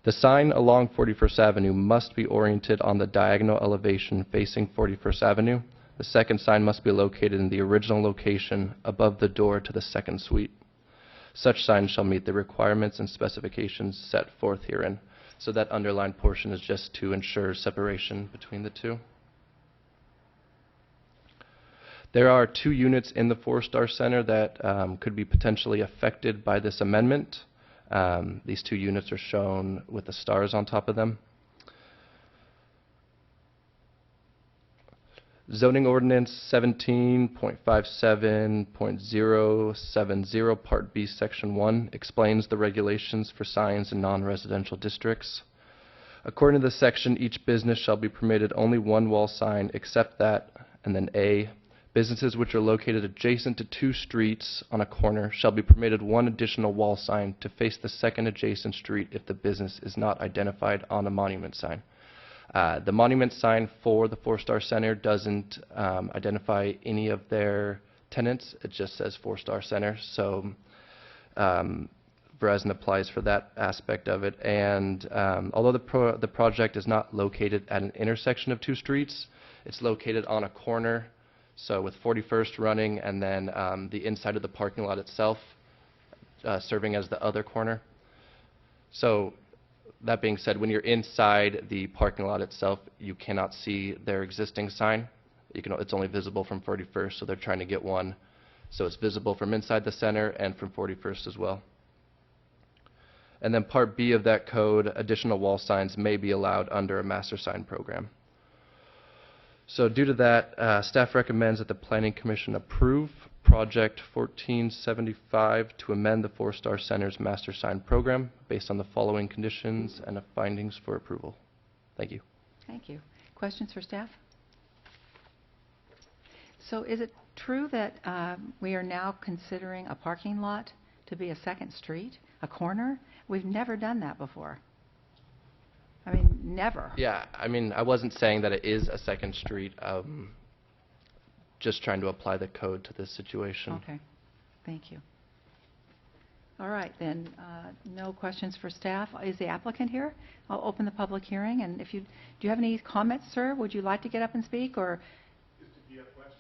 The sign along 41st Avenue must be oriented on the diagonal elevation facing 41st Avenue. The second sign must be located in the original location above the door to the second suite. Such signs shall meet the requirements and specifications set forth herein. So that underlined portion is just to ensure separation between the two. There are two units in the Four Star Center that could be potentially affected by this amendment. These two units are shown with the stars on top of them. Zoning Ordinance 17.57.070 Part B Section 1 explains the regulations for signs in non-residential districts. According to the section, each business shall be permitted only one wall sign except that, and then A, businesses which are located adjacent to two streets on a corner shall be permitted one additional wall sign to face the second adjacent street if the business is not identified on a monument sign. The monument sign for the Four Star Center doesn't identify any of their tenants. It just says Four Star Center. So Verizon applies for that aspect of it. And although the project is not located at an intersection of two streets, it's located on a corner. So with 41st running and then the inside of the parking lot itself serving as the other corner. So that being said, when you're inside the parking lot itself, you cannot see their existing sign. It's only visible from 41st, so they're trying to get one. So it's visible from inside the center and from 41st as well. And then Part B of that code, additional wall signs may be allowed under a master sign program. So due to that, staff recommends that the Planning Commission approve Project 1475 to amend the Four Star Center's master sign program based on the following conditions and findings for approval. Thank you. Thank you. Questions for staff? So is it true that we are now considering a parking lot to be a second street, a corner? We've never done that before. I mean, never. Yeah, I mean, I wasn't saying that it is a second street. Just trying to apply the code to this situation. Okay. Thank you. All right, then, no questions for staff. Is the applicant here? I'll open the public hearing, and do you have any comments, sir? Would you like to get up and speak, or?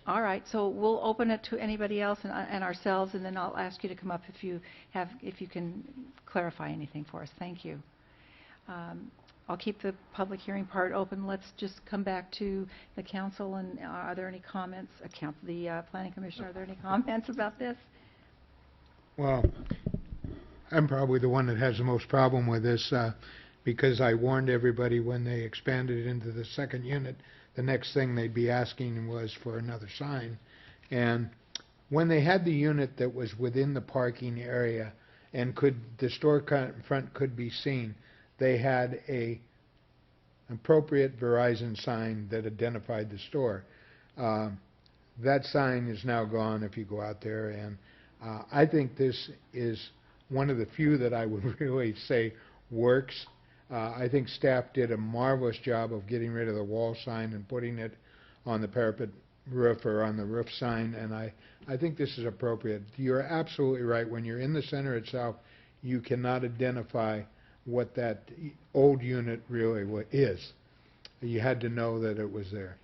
All right, so we'll open it to anybody else and ourselves, and then I'll ask you to come up if you can clarify anything for us. Thank you. I'll keep the public hearing part open. Let's just come back to the council, and are there any comments? The Planning Commission, are there any comments about this? Well, I'm probably the one that has the most problem with this because I warned everybody when they expanded into the second unit, the next thing they'd be asking was for another sign. And when they had the unit that was within the parking area and the store front could be seen, they had a appropriate Verizon sign that identified the store. That sign is now gone if you go out there, and I think this is one of the few that I would really say works. I think staff did a marvelous job of getting rid of the wall sign and putting it on the parapet roof or on the roof sign, and I think this is appropriate. You're absolutely right. When you're in the center itself, you cannot identify what that old unit really is. You had to know that it was there.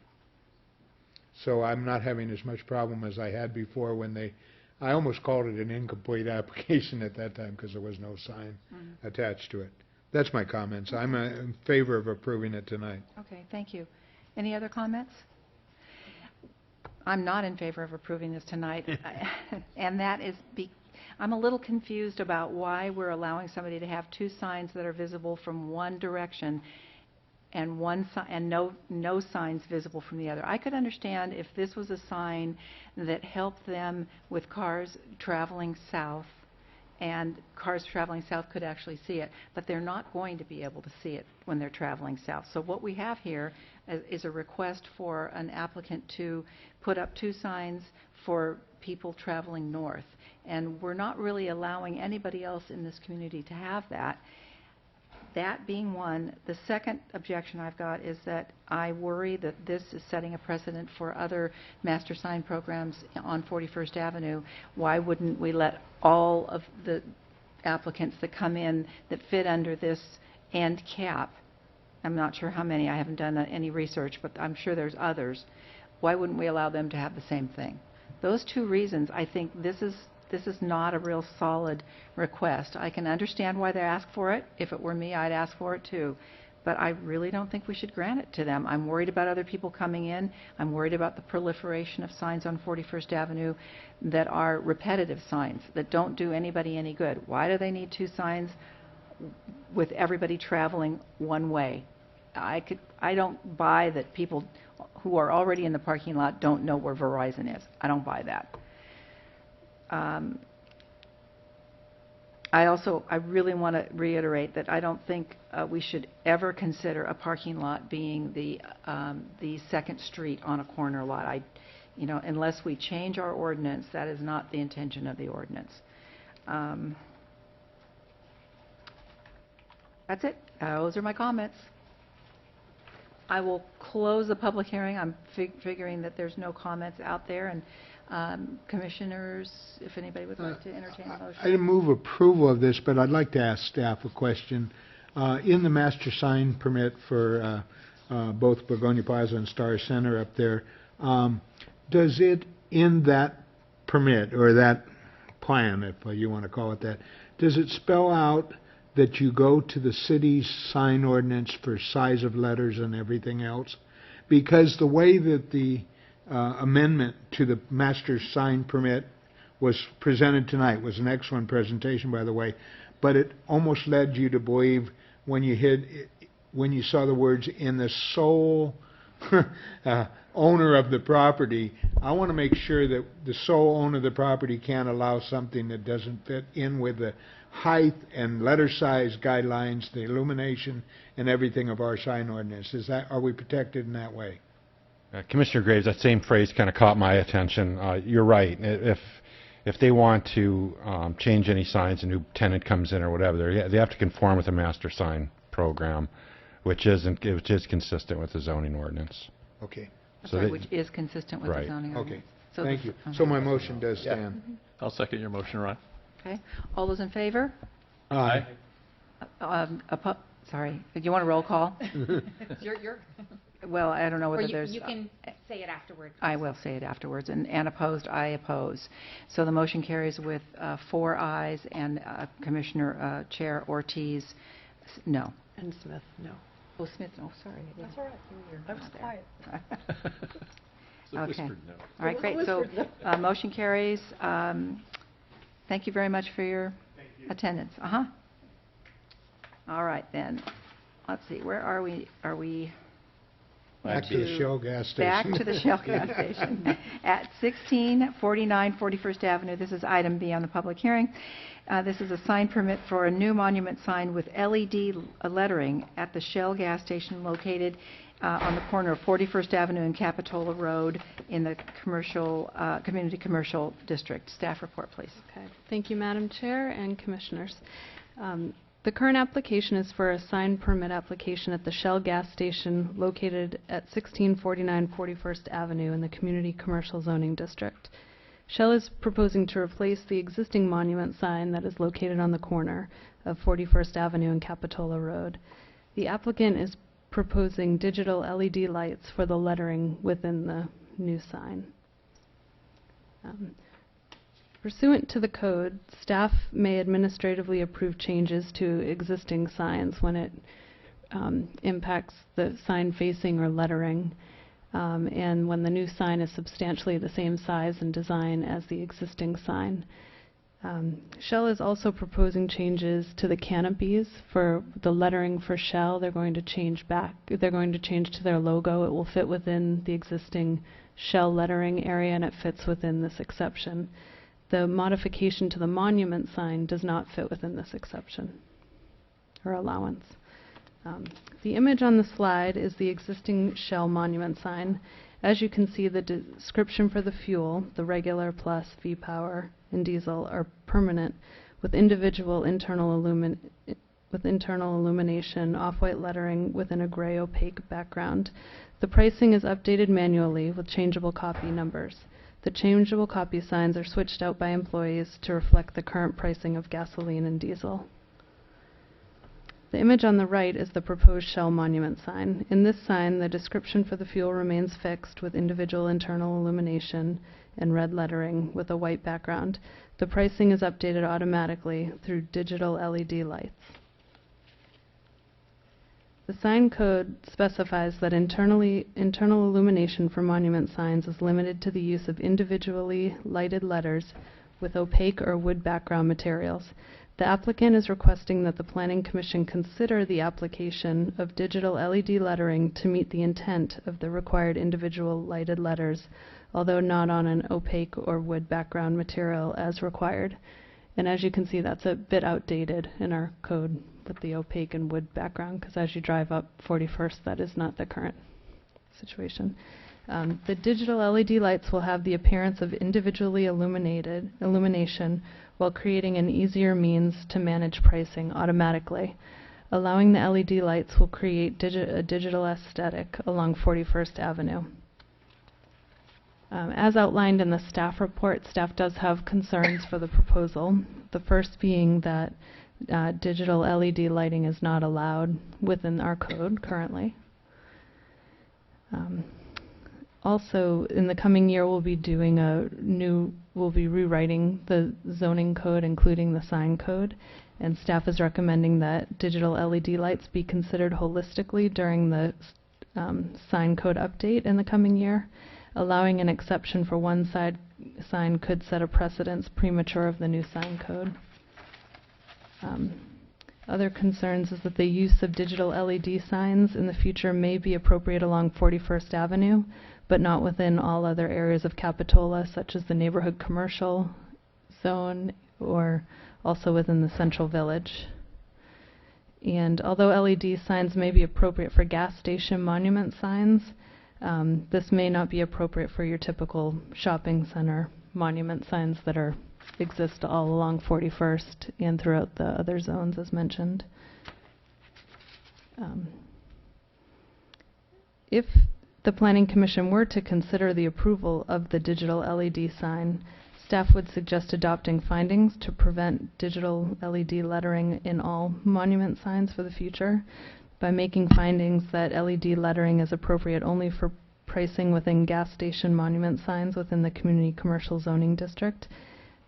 So I'm not having as much problem as I had before when I almost called it an incomplete application at that time because there was no sign attached to it. That's my comments. I'm in favor of approving it tonight. Okay, thank you. Any other comments? I'm not in favor of approving this tonight, and that is I'm a little confused about why we're allowing somebody to have two signs that are visible from one direction and no signs visible from the other. I could understand if this was a sign that helped them with cars traveling south, and cars traveling south could actually see it, but they're not going to be able to see it when they're traveling south. So what we have here is a request for an applicant to put up two signs for people traveling north. And we're not really allowing anybody else in this community to have that. That being one, the second objection I've got is that I worry that this is setting a precedent for other master sign programs on 41st Avenue. Why wouldn't we let all of the applicants that come in that fit under this end cap, I'm not sure how many, I haven't done any research, but I'm sure there's others, why wouldn't we allow them to have the same thing? Those two reasons, I think this is not a real solid request. I can understand why they ask for it. If it were me, I'd ask for it too. But I really don't think we should grant it to them. I'm worried about other people coming in. I'm worried about the proliferation of signs on 41st Avenue that are repetitive signs, that don't do anybody any good. Why do they need two signs with everybody traveling one way? I don't buy that people who are already in the parking lot don't know where Verizon is. I don't buy that. I really want to reiterate that I don't think we should ever consider a parking lot being the second street on a corner lot. Unless we change our ordinance, that is not the intention of the ordinance. That's it. Those are my comments. I will close the public hearing. I'm figuring that there's no comments out there, and commissioners, if anybody would like to entertain a motion. I move approval of this, but I'd like to ask staff a question. In the master sign permit for both Begonia Plaza and Star Center up there, does it, in that permit, or that plan, if you want to call it that, does it spell out that you go to the city's sign ordinance for size of letters and everything else? Because the way that the amendment to the master sign permit was presented tonight was an excellent presentation, by the way, but it almost led you to believe when you saw the words "in the sole owner of the property." I want to make sure that the sole owner of the property can't allow something that doesn't fit in with the height and letter size guidelines, the illumination and everything of our sign ordinance. Are we protected in that way? Commissioner Graves, that same phrase kind of caught my attention. You're right. If they want to change any signs, a new tenant comes in or whatever, they have to conform with the master sign program, which is consistent with the zoning ordinance. Okay. Which is consistent with the zoning ordinance. Okay. Thank you. So my motion does stand. I'll second your motion, Ron. Okay. All those in favor? Aye. Sorry. Do you want a roll call? Well, I don't know whether there's... You can say it afterwards. I will say it afterwards. And opposed, I oppose. So the motion carries with 4 ayes and Commissioner Chair Ortiz, no. And Smith, no. Oh, Smith, no, sorry. That's all right. I was quiet. Okay. All right, great. So motion carries. Thank you very much for your attendance. All right, then. Let's see, where are we? Are we... Back to the Shell gas station. Back to the Shell gas station. At 1649 41st Avenue, this is item B on the public hearing. This is a sign permit for a new monument sign with LED lettering at the Shell gas station located on the corner of 41st Avenue and Capitola Road in the community commercial district. Staff report, please. Okay. Thank you, Madam Chair and Commissioners. The current application is for a sign permit application at the Shell gas station located at 1649 41st Avenue in the Community Commercial Zoning District. Shell is proposing to replace the existing monument sign that is located on the corner of 41st Avenue and Capitola Road. The applicant is proposing digital LED lights for the lettering within the new sign. Pursuant to the code, staff may administratively approve changes to existing signs when it impacts the sign facing or lettering, and when the new sign is substantially the same size and design as the existing sign. Shell is also proposing changes to the canopies for the lettering for Shell. They're going to change to their logo. It will fit within the existing Shell lettering area, and it fits within this exception. The modification to the monument sign does not fit within this exception or allowance. The image on the slide is the existing Shell monument sign. As you can see, the description for the fuel, the regular, plus, V-Power, and diesel, are permanent with individual internal illumination, off-white lettering within a gray opaque background. The pricing is updated manually with changeable copy numbers. The changeable copy signs are switched out by employees to reflect the current pricing of gasoline and diesel. The image on the right is the proposed Shell monument sign. In this sign, the description for the fuel remains fixed with individual internal illumination and red lettering with a white background. The pricing is updated automatically through digital LED lights. The sign code specifies that internal illumination for monument signs is limited to the use of individually lighted letters with opaque or wood background materials. The applicant is requesting that the Planning Commission consider the application of digital LED lettering to meet the intent of the required individual lighted letters, although not on an opaque or wood background material as required. And as you can see, that's a bit outdated in our code with the opaque and wood background, because as you drive up 41st, that is not the current situation. The digital LED lights will have the appearance of individually illumination while creating an easier means to manage pricing automatically. Allowing the LED lights will create a digital aesthetic along 41st Avenue. As outlined in the staff report, staff does have concerns for the proposal. The first being that digital LED lighting is not allowed within our code currently. Also, in the coming year, we'll be rewriting the zoning code, including the sign code, and staff is recommending that digital LED lights be considered holistically during the sign code update in the coming year. Allowing an exception for one sign could set a precedence premature of the new sign code. Other concerns is that the use of digital LED signs in the future may be appropriate along 41st Avenue, but not within all other areas of Capitola, such as the neighborhood commercial zone or also within the central village. And although LED signs may be appropriate for gas station monument signs, this may not be appropriate for your typical shopping center monument signs that exist all along 41st and throughout the other zones as mentioned. If the Planning Commission were to consider the approval of the digital LED sign, staff would suggest adopting findings to prevent digital LED lettering in all monument signs for the future by making findings that LED lettering is appropriate only for pricing within gas station monument signs within the community commercial zoning district,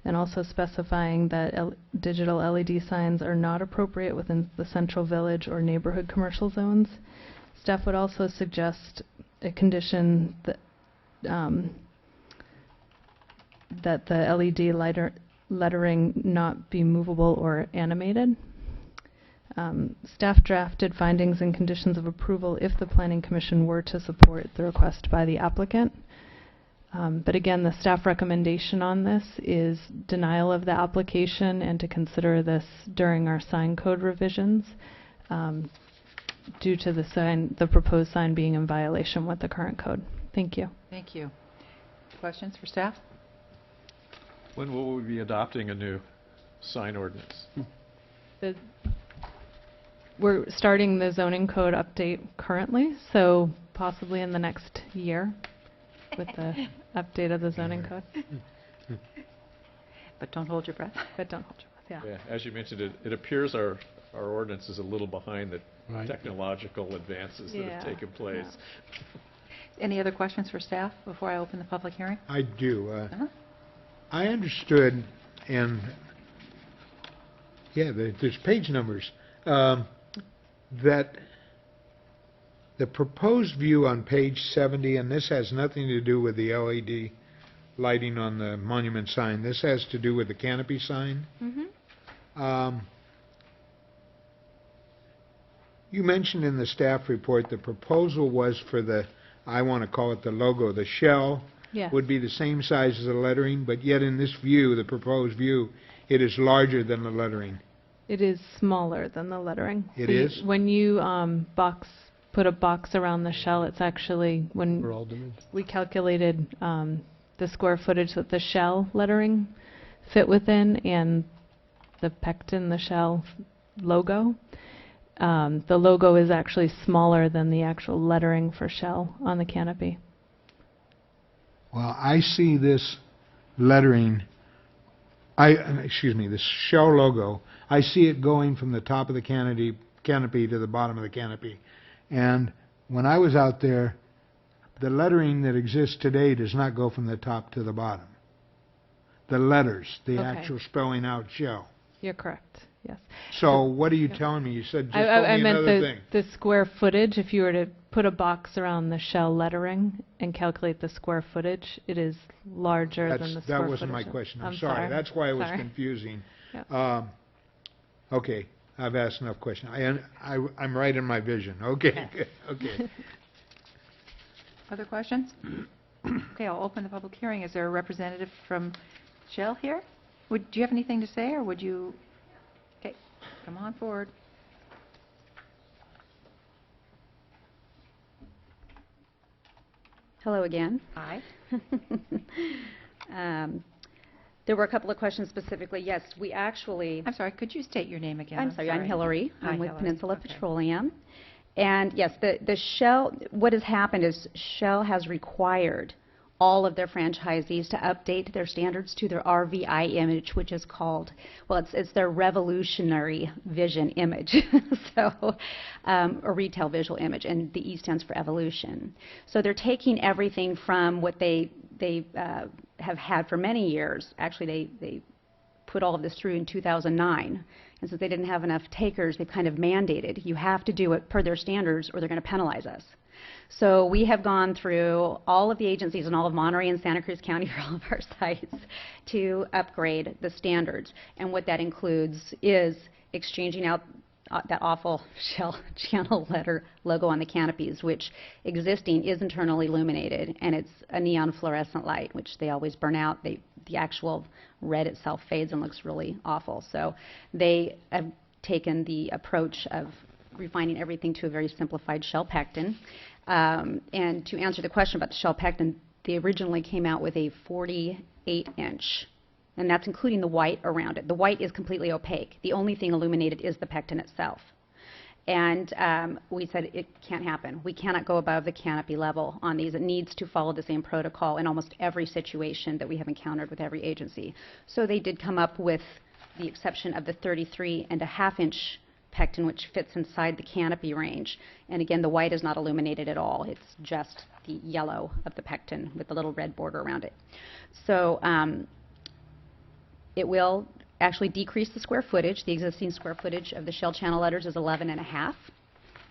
and also specifying that digital LED signs are not appropriate within the central village or neighborhood commercial zones. Staff would also suggest a condition that that the LED lettering not be movable or animated. Staff drafted findings and conditions of approval if the Planning Commission were to support the request by the applicant. But again, the staff recommendation on this is denial of the application and to consider this during our sign code revisions due to the proposed sign being in violation with the current code. Thank you. Thank you. Questions for staff? When will we be adopting a new sign ordinance? We're starting the zoning code update currently, so possibly in the next year with the update of the zoning code. But don't hold your breath. But don't hold your breath, yeah. Yeah, as you mentioned, it appears our ordinance is a little behind the Right. technological advances that have taken place. Any other questions for staff before I open the public hearing? I do. I understood, and yeah, there's page numbers, that the proposed view on page 70, and this has nothing to do with the LED lighting on the monument sign, this has to do with the canopy sign. You mentioned in the staff report the proposal was for the, I want to call it the logo, the shell Yes. would be the same size as the lettering, but yet in this view, the proposed view, it is larger than the lettering. It is smaller than the lettering. It is? When you put a box around the shell, it's actually, when we calculated the square footage that the shell lettering fit within and the pectin, the shell logo, the logo is actually smaller than the actual lettering for shell on the canopy. Well, I see this lettering, this shell logo, I see it going from the top of the canopy to the bottom of the canopy. And when I was out there, the lettering that exists today does not go from the top to the bottom. The letters, the Okay. actual spelling out shell. You're correct, yes. So what are you telling me? You said, just told I me meant another thing. the square footage. If you were to put a box around the shell lettering and calculate the square footage, it is larger than the square That wasn't my footage. question. I'm sorry. That's why it was Sorry. confusing. Yep. Okay, I've asked enough questions. I'm right in my vision. Okay, Yes. okay. Other questions? Okay, I'll open the public hearing. Is there a representative from Shell here? Do you have anything to say, or would you? Okay, come on forward. Hello again. Hi. There were a couple of questions specifically. Yes, we actually, I'm sorry, could you state your name again? I'm sorry, I'm Hillary. Hi, I'm with Hillary. Peninsula Okay. Petroleum. And yes, the Shell, what has happened is Shell has required all of their franchisees to update their standards to their RVI image, which is called, well, it's their revolutionary vision image, so a retail visual image, and the E stands for evolution. So they're taking everything from what they have had for many years. Actually, they put all of this through in 2009. And since they didn't have enough takers, they've kind of mandated, you have to do it per their standards or they're going to penalize us. So we have gone through all of the agencies in all of Monterey and Santa Cruz County for all of our sites to upgrade the standards. And what that includes is exchanging out that awful Shell channel letter logo on the canopies, which existing is internally illuminated, and it's a neon fluorescent light, which they always burn out. The actual red itself fades and looks really awful. So they have taken the approach of refining everything to a very simplified Shell pectin. And to answer the question about the Shell pectin, they originally came out with a 48-inch, and that's including the white around it. The white is completely opaque. The only thing illuminated is the pectin itself. And we said it can't happen. We cannot go above the canopy level on these. It needs to follow the same protocol in almost every situation that we have encountered with every agency. So they did come up with the exception of the 33.5-inch pectin, which fits inside the canopy range. And again, the white is not illuminated at all. It's just the yellow of the pectin with the little red border around it. So it will actually decrease the square footage. The existing square footage of the Shell channel letters is 11.5,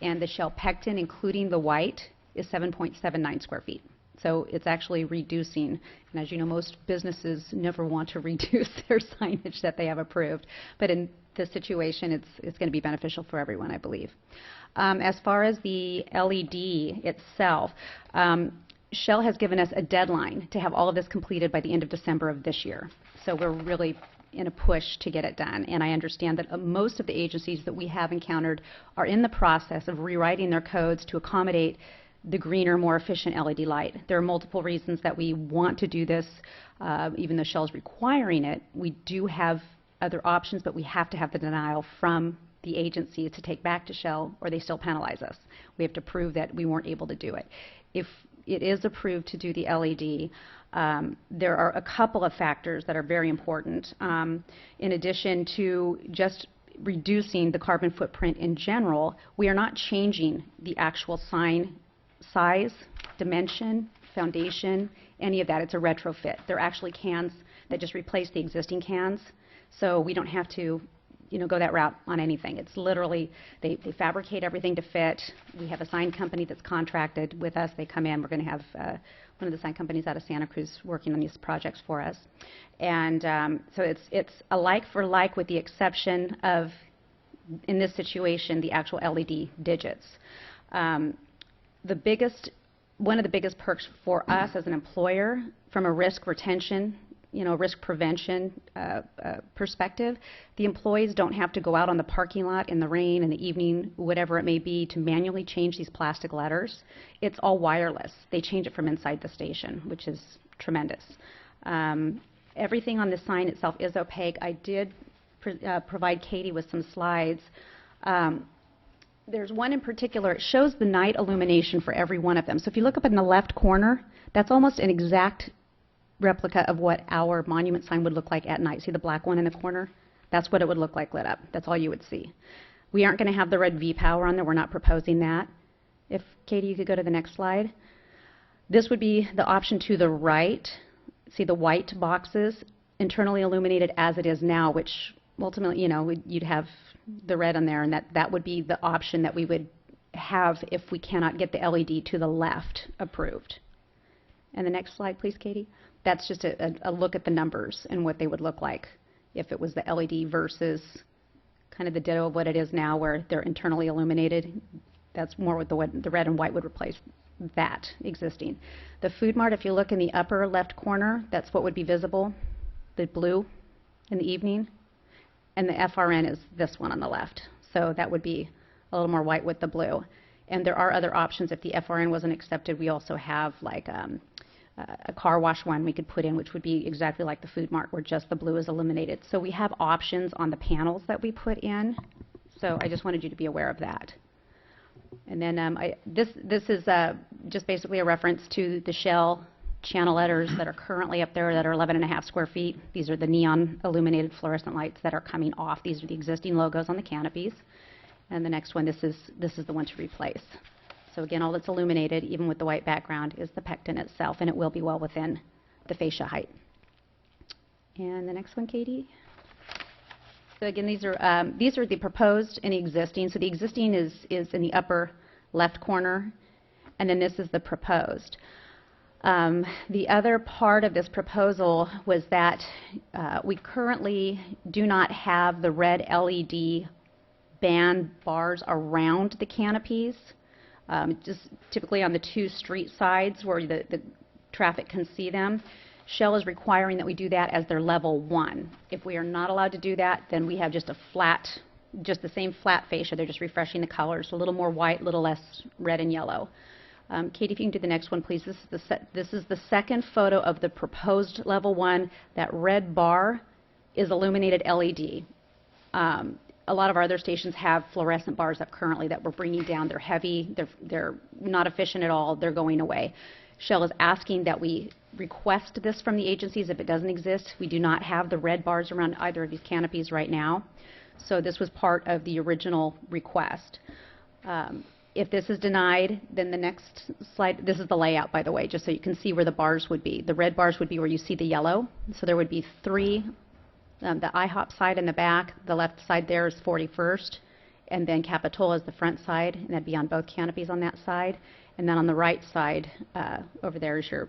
and the Shell pectin, including the white, is 7.79 square feet. So it's actually reducing, and as you know, most businesses never want to reduce their signage that they have approved, but in this situation, it's going to be beneficial for everyone, I believe. As far as the LED itself, Shell has given us a deadline to have all of this completed by the end of December of this year. So we're really in a push to get it done. And I understand that most of the agencies that we have encountered are in the process of rewriting their codes to accommodate the greener, more efficient LED light. There are multiple reasons that we want to do this. Even though Shell's requiring it, we do have other options, but we have to have the denial from the agency to take back to Shell, or they still penalize us. We have to prove that we weren't able to do it. If it is approved to do the LED, there are a couple of factors that are very important. In addition to just reducing the carbon footprint in general, we are not changing the actual sign size, dimension, foundation, any of that. It's a retrofit. They're actually cans that just replace the existing cans, so we don't have to go that route on anything. It's literally, they fabricate everything to fit. We have a sign company that's contracted with us. They come in. We're going to have one of the sign companies out of Santa Cruz working on these projects for us. And so it's a like for like, with the exception of, in this situation, the actual LED digits. One of the biggest perks for us as an employer from a risk retention, risk prevention perspective, the employees don't have to go out on the parking lot in the rain, in the evening, whatever it may be, to manually change these plastic letters. It's all wireless. They change it from inside the station, which is tremendous. Everything on the sign itself is opaque. I did provide Katie with some slides. There's one in particular. It shows the night illumination for every one of them. So if you look up in the left corner, that's almost an exact replica of what our monument sign would look like at night. See the black one in the corner? That's what it would look like lit up. That's all you would see. We aren't going to have the red V-Power on there. We're not proposing that. If, Katie, you could go to the next slide. This would be the option to the right. See the white boxes, internally illuminated as it is now, which ultimately, you'd have the red on there, and that would be the option that we would have if we cannot get the LED to the left approved. And the next slide, please, Katie. That's just a look at the numbers and what they would look like if it was the LED versus kind of the ditto of what it is now, where they're internally illuminated. That's more what the red and white would replace that existing. The Food Mart, if you look in the upper left corner, that's what would be visible, the blue in the evening. And the FRN is this one on the left. So that would be a little more white with the blue. And there are other options. If the FRN wasn't accepted, we also have like a car wash one we could put in, which would be exactly like the Food Mart, where just the blue is illuminated. So we have options on the panels that we put in. So I just wanted you to be aware of that. And then this is just basically a reference to the Shell channel letters that are currently up there that are 11.5 square feet. These are the neon illuminated fluorescent lights that are coming off. These are the existing logos on the canopies. And the next one, this is the one to replace. So again, all that's illuminated, even with the white background, is the pectin itself, and it will be well within the fascia height. And the next one, Katie. So again, these are the proposed and existing. So the existing is in the upper left corner, and then this is the proposed. The other part of this proposal was that we currently do not have the red LED band bars around the canopies. Just typically on the two street sides where the traffic can see them. Shell is requiring that we do that as their level 1. If we are not allowed to do that, then we have just the same flat fascia. They're just refreshing the colors, so a little more white, a little less red and yellow. Katie, if you can do the next one, please. This is the second photo of the proposed level 1. That red bar is illuminated LED. A lot of our other stations have fluorescent bars up currently that we're bringing down. They're heavy, they're not efficient at all, they're going away. Shell is asking that we request this from the agencies if it doesn't exist. We do not have the red bars around either of these canopies right now. So this was part of the original request. If this is denied, then the next slide, this is the layout, by the way, just so you can see where the bars would be. The red bars would be where you see the yellow. So there would be 3. The IHOP side in the back, the left side there is 41st, and then Capitola is the front side, and that'd be on both canopies on that side. And then on the right side, over there is your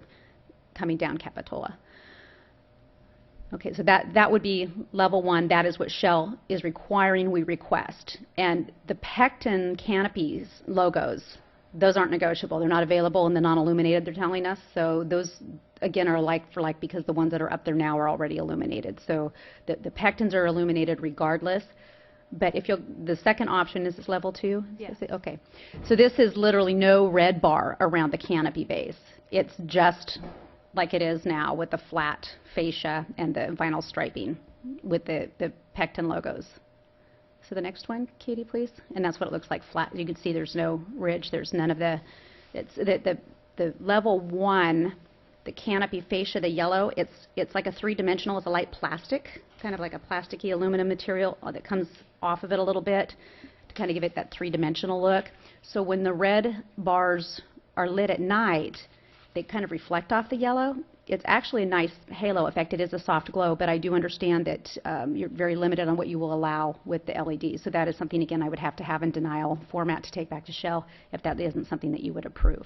coming down Capitola. Okay, so that would be level 1. That is what Shell is requiring we request. And the pectin canopies logos, those aren't negotiable. They're not available in the non-illuminated, they're telling us. So those, again, are like for like because the ones that are up there now are already illuminated. So the pectins are illuminated regardless. But if the second option is this level 2? Yes. Okay. So this is literally no red bar around the canopy base. It's just like it is now with the flat fascia and the vinyl striping with the pectin logos. So the next one, Katie, please. And that's what it looks like flat. You can see there's no ridge. There's none of the, the level 1, the canopy fascia, the yellow, it's like a 3-dimensional. It's a light plastic, kind of like a plasticky aluminum material that comes off of it a little bit to kind of give it that 3-dimensional look. So when the red bars are lit at night, they kind of reflect off the yellow. It's actually a nice halo effect. It is a soft glow, but I do understand that you're very limited on what you will allow with the LED. So that is something, again, I would have to have in denial format to take back to Shell if that isn't something that you would approve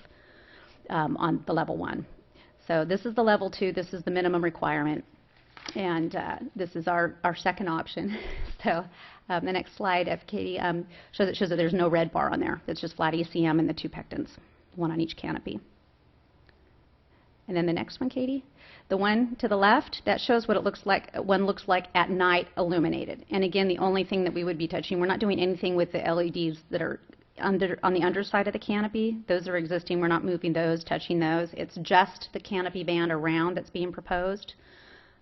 on the level 1. So this is the level 2. This is the minimum requirement. And this is our second option. So the next slide, Katie, shows that there's no red bar on there. It's just flat ECM and the 2 pectins, one on each canopy. And then the next one, Katie, the one to the left, that shows what it looks like, looks like at night illuminated. And again, the only thing that we would be touching, we're not doing anything with the LEDs that are on the underside of the canopy. Those are existing. We're not moving those, touching those. It's just the canopy band around that's being proposed.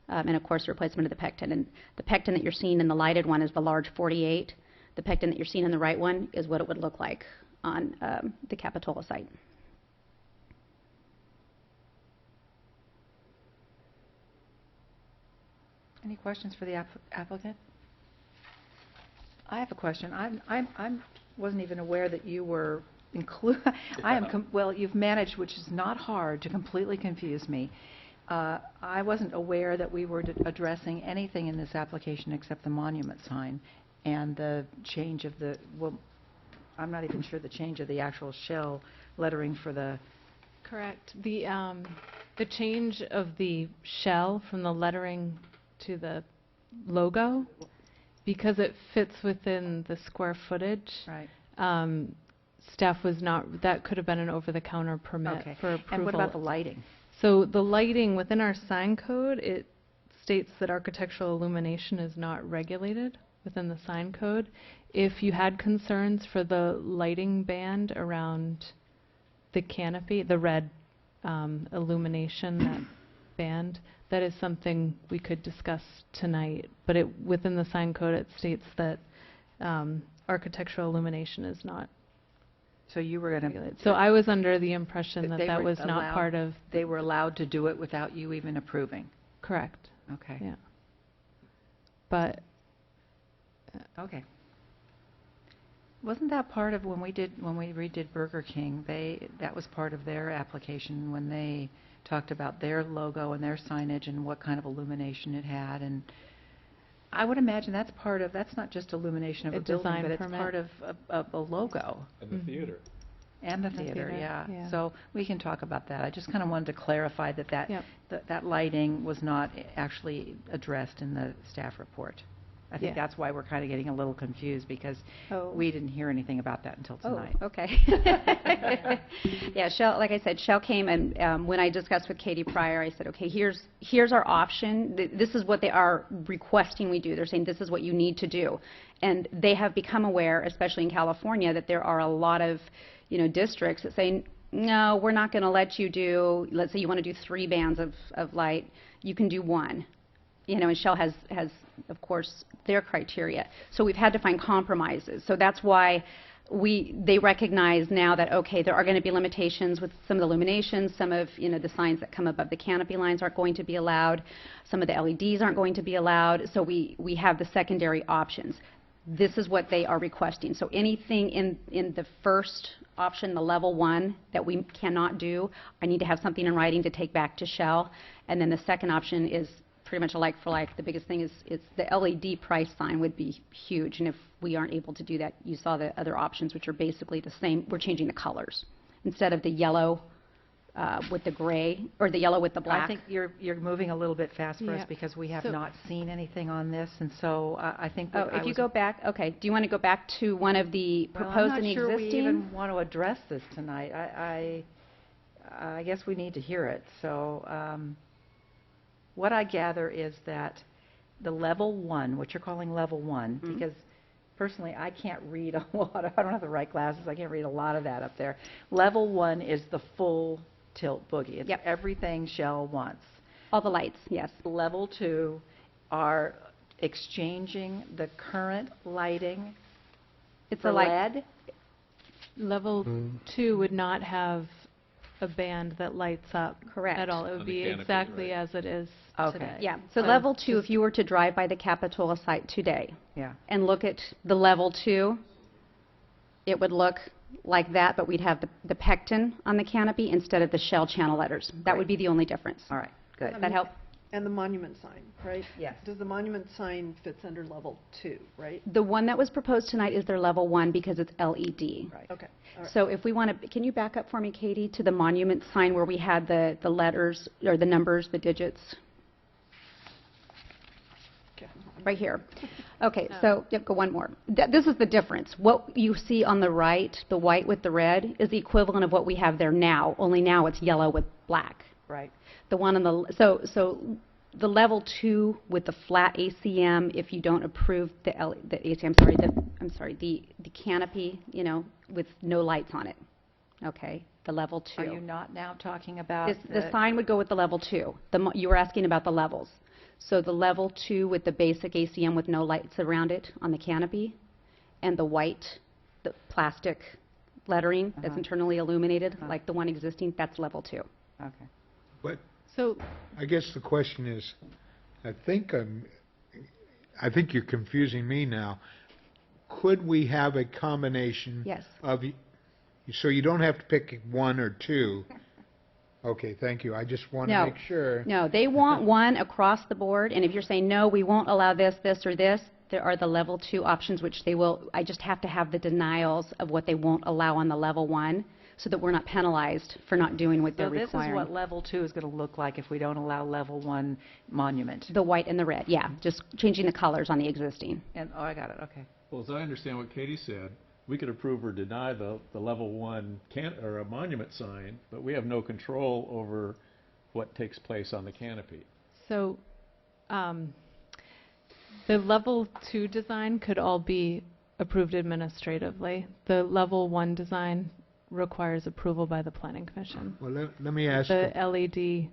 And of course, the replacement of the pectin. And the pectin that you're seeing in the lighted one is the large 48. The pectin that you're seeing in the right one is what it would look like on the Capitola site. Any questions for the applicant? I have a question. I wasn't even aware that you were well, you've managed, which is not hard, to completely confuse me. I wasn't aware that we were addressing anything in this application except the monument sign and the change of the, well, I'm not even sure the change of the actual Shell lettering for the... Correct. The change of the Shell from the lettering to the logo, because it fits within the square footage. Right. Staff was not, that could have been an over-the-counter permit for approval. And what about the lighting? So the lighting within our sign code, it states that architectural illumination is not regulated within the sign code. If you had concerns for the lighting band around the canopy, the red illumination, that band, that is something we could discuss tonight. But within the sign code, it states that architectural illumination is not So you were going to... regulated. So I was under the impression that they that were was not allowed- part of... They were allowed to do it without you even approving? Correct, Okay. yeah. But Okay. Wasn't that part of when we redid Burger King? That was part of their application when they talked about their logo and their signage and what kind of illumination it had. And I would imagine that's not just illumination of a building, design but it's permit. part of a logo. And the theater. And the The theater, theater, yeah. yeah. So we can talk about that. I just kind of wanted to clarify that Yep. that lighting was not actually addressed in the staff report. I think Yeah. that's why we're kind of getting a little confused, because Oh. we didn't hear anything about that until tonight. Oh, okay. Yeah, Shell, like I said, Shell came and when I discussed with Katie prior, I said, okay, here's our option. This is what they are requesting we do. They're saying this is what you need to do. And they have become aware, especially in California, that there are a lot of, districts that say, no, we're not going to let you do, let's say you want to do 3 bands of light, you can do 1. And Shell has, of course, their criteria. So we've had to find compromises. So that's why they recognize now that, okay, there are going to be limitations with some of the illuminations, some of, the signs that come above the canopy lines aren't going to be allowed, some of the LEDs aren't going to be allowed, so we have the secondary options. This is what they are requesting. So anything in the first option, the level 1, that we cannot do, I need to have something in writing to take back to Shell. And then the second option is pretty much a like for like. The biggest thing is the LED price sign would be huge, and if we aren't able to do that, you saw the other options, which are basically the same. We're changing the colors. Instead of the yellow with the gray, or the yellow with the black. I think you're moving a little bit fast for us Yeah. because we have So- not seen anything on this, and so I think... Oh, if you go back, okay, do you want to go back to one of the proposed and I'm not sure we existing? even want to address this tonight. I guess we need to hear it. So what I gather is that the level 1, what you're calling level 1, Mhm. because personally I can't read a lot of, I don't have the right glasses, I can't read a lot of that up there. Level 1 is the full tilt boogie. It's Yep. everything Shell wants. All the lights, yes. Level 2 are exchanging the current lighting It's for a light. LED. level 2 would not have a band that lights up Correct. at all. It On would the be canopy, exactly right. as it is Okay. today. Yeah, so level 2, just- if you were to drive by the Capitola site today Yeah. and look at the level 2, it would look like that, but we'd have the pectin on the canopy instead of the Shell channel letters. That would be the only difference. All right, good. That help? And the monument sign, right? Yes. Does the monument sign fits under level 2, right? The one that was proposed tonight is their level 1 because it's LED. Right. Okay, all right. So if we want to, can you back up for me, Katie, to the monument sign where we had the letters, or the numbers, the digits? Okay. Right here. Okay, so, yep, go one more. This is the difference. What you see on the right, the white with the red, is the equivalent of what we have there now, only now it's yellow with black. Right. The one on the, so the level 2 with the flat ACM, if you don't approve the ACM, the canopy, with no lights on it. Okay, the level 2. Are you not now talking about The sign would go with the level 2. You were asking about the levels. So the level 2 with the basic ACM with no lights around it on the canopy, and the white, the plastic lettering that's Uh-huh. internally illuminated, Uh-huh. like the one existing, that's level 2. Okay. But So, I guess the question is, I think you're confusing me now. Could we have a combination Yes. of, so you don't have to pick 1 or 2? Okay, thank you. I just want to No. make sure. No, they want one across the board, and if you're saying, no, we won't allow this, this, or this, there are the level 2 options, which they will, I just have to have the denials of what they won't allow on the level 1, so that we're not penalized for not doing what they're So this requiring. is what level 2 is going to look like if we don't allow level 1 monument. The white and the red, yeah, just changing the colors on the existing. And, oh, I got it, okay. Well, as I understand what Katie said, we could approve or deny the level 1 or a monument sign, but we have no control over what takes place on the canopy. so the level 2 design could all be approved administratively. The level 1 design requires approval by the Planning Commission. Well, let me ask, The LED,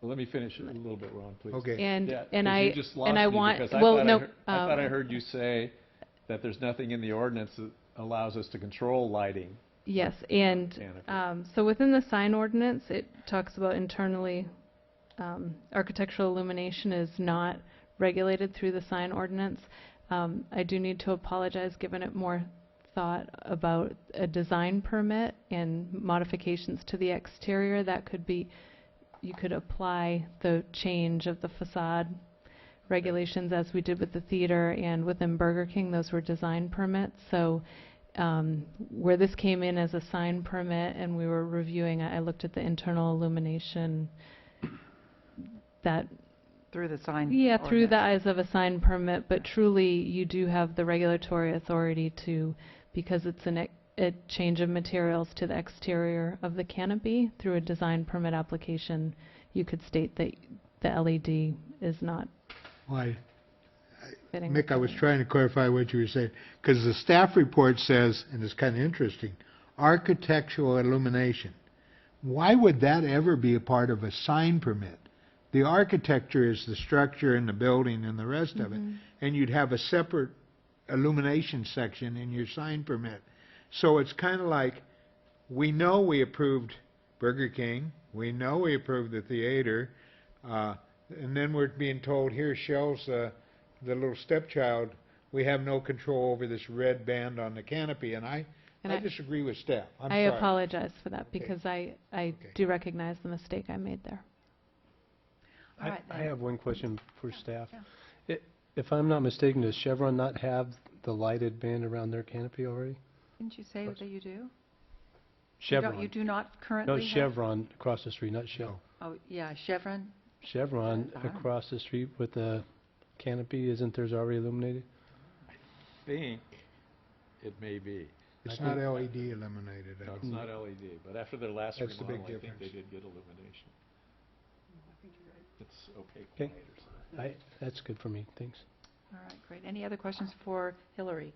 Well, let me finish it a little bit, Ron, please. okay. and, Yeah, and 'cause I, you just lost and I me want, because I well, thought no. I thought I heard you say that there's nothing in the ordinance that allows us to control lighting. Yes, and Canopy. so within the sign ordinance, it talks about internally, architectural illumination is not regulated through the sign ordinance. I do need to apologize, given it more thought about a design permit and modifications to the exterior. That could be, you could apply the change of the facade regulations as we did with the theater and within Burger King. Those were design permits. So where this came in as a sign permit and we were reviewing, I looked at the internal illumination that, Through the sign yeah, through the ordinance. eyes of a sign permit, but truly you do have the regulatory authority to, because it's a change of materials to the exterior of the canopy through a design permit application, you could state that the LED is not Why, fitting. Mick, I was trying to clarify what you were saying, because the staff report says, and it's kind of interesting, architectural illumination. Why would that ever be a part of a sign permit? The architecture is the structure and the building and the rest of it, and you'd have a separate illumination section in your sign permit. So it's kind of like, we know we approved Burger King, we know we approved the theater, and then we're being told, here, Shell's the little stepchild, we have no control over this red band on the canopy, and I disagree with staff. I'm I sorry. apologize for that because I do recognize the mistake I made there. All right, I then. have one question for staff. yeah. If I'm not mistaken, does Chevron not have the lighted band around their canopy already? Didn't you say that you do? Chevron. You do not currently No, have? Chevron across the street, not Shell. Oh, yeah, Chevron? Chevron That's all right. across the street with the canopy, isn't theirs already illuminated? Think it may be. It's not LED illuminated. I No, don't it's not LED, but after their last That's the big remodel, I think they difference. did get illumination. It's opaque Okay. light or something. That's good for me, thanks. All right, great. Any other questions for Hillary,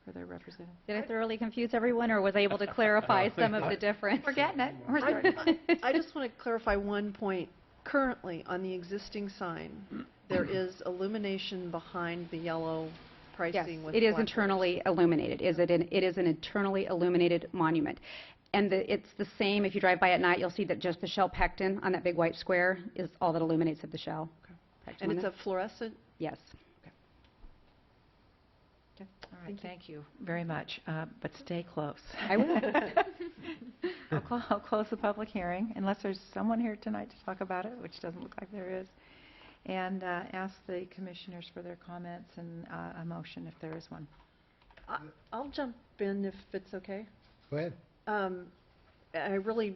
for their representative? Did I thoroughly confuse everyone, or was I able to clarify some of the difference? We're getting it. We're starting. I just want to clarify one point. Currently, on the existing sign, there is illumination behind the yellow Yes, pricing with it is black internally illuminated. It is an internally illuminated monument. And it's the same, if you drive by at night, you'll see that just the Shell pectin on that big white square is all that illuminates of the Shell. And it's a fluorescent? Yes. All right, thank you very much, but stay close. I will. I'll close the public hearing, unless there's someone here tonight to talk about it, which doesn't look like there is, and ask the commissioners for their comments and a motion if there is one. I'll jump in if it's okay. Go ahead. I really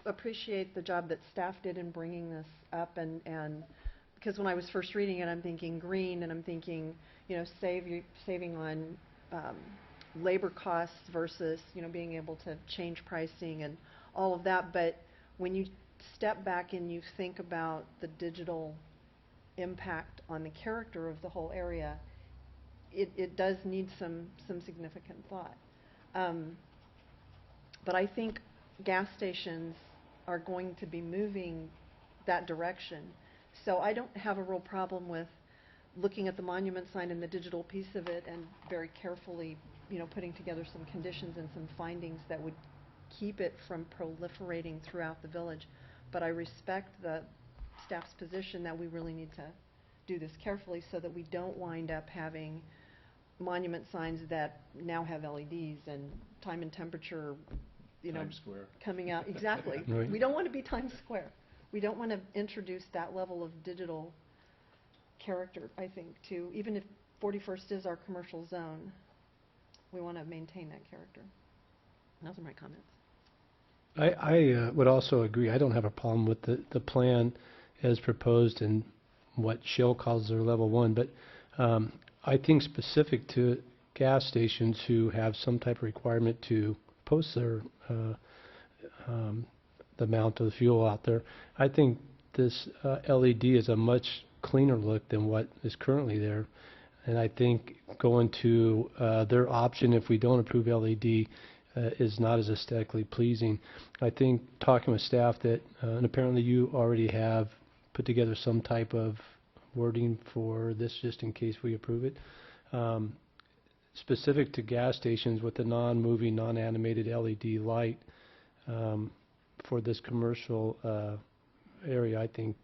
appreciate the job that staff did in bringing this up, and because when I was first reading it, I'm thinking green, and I'm thinking, saving on labor costs versus, being able to change pricing and all of that. But when you step back and you think about the digital impact on the character of the whole area, it does need some significant thought. But I think gas stations are going to be moving that direction. So I don't have a real problem with looking at the monument sign and the digital piece of it and very carefully, putting together some conditions and some findings that would keep it from proliferating throughout the village. But I respect the staff's position that we really need to do this carefully so that we don't wind up having monument signs that now have LEDs and time and temperature, Times Square. coming out. Exactly. Right. We don't want to be Times Square. We don't want to introduce that level of digital character, I think, to, even if 41st is our commercial zone, we want to maintain that character. Those are my comments. I would also agree. I don't have a problem with the plan as proposed and what Shell calls their level 1, but I think specific to gas stations who have some type of requirement to post their the amount of fuel out there, I think this LED is a much cleaner look than what is currently there. And I think going to their option, if we don't approve LED, is not as aesthetically pleasing. I think talking with staff that, and apparently you already have put together some type of wording for this just in case we approve it. Specific to gas stations with the non-moving, non-animated LED light for this commercial area, I think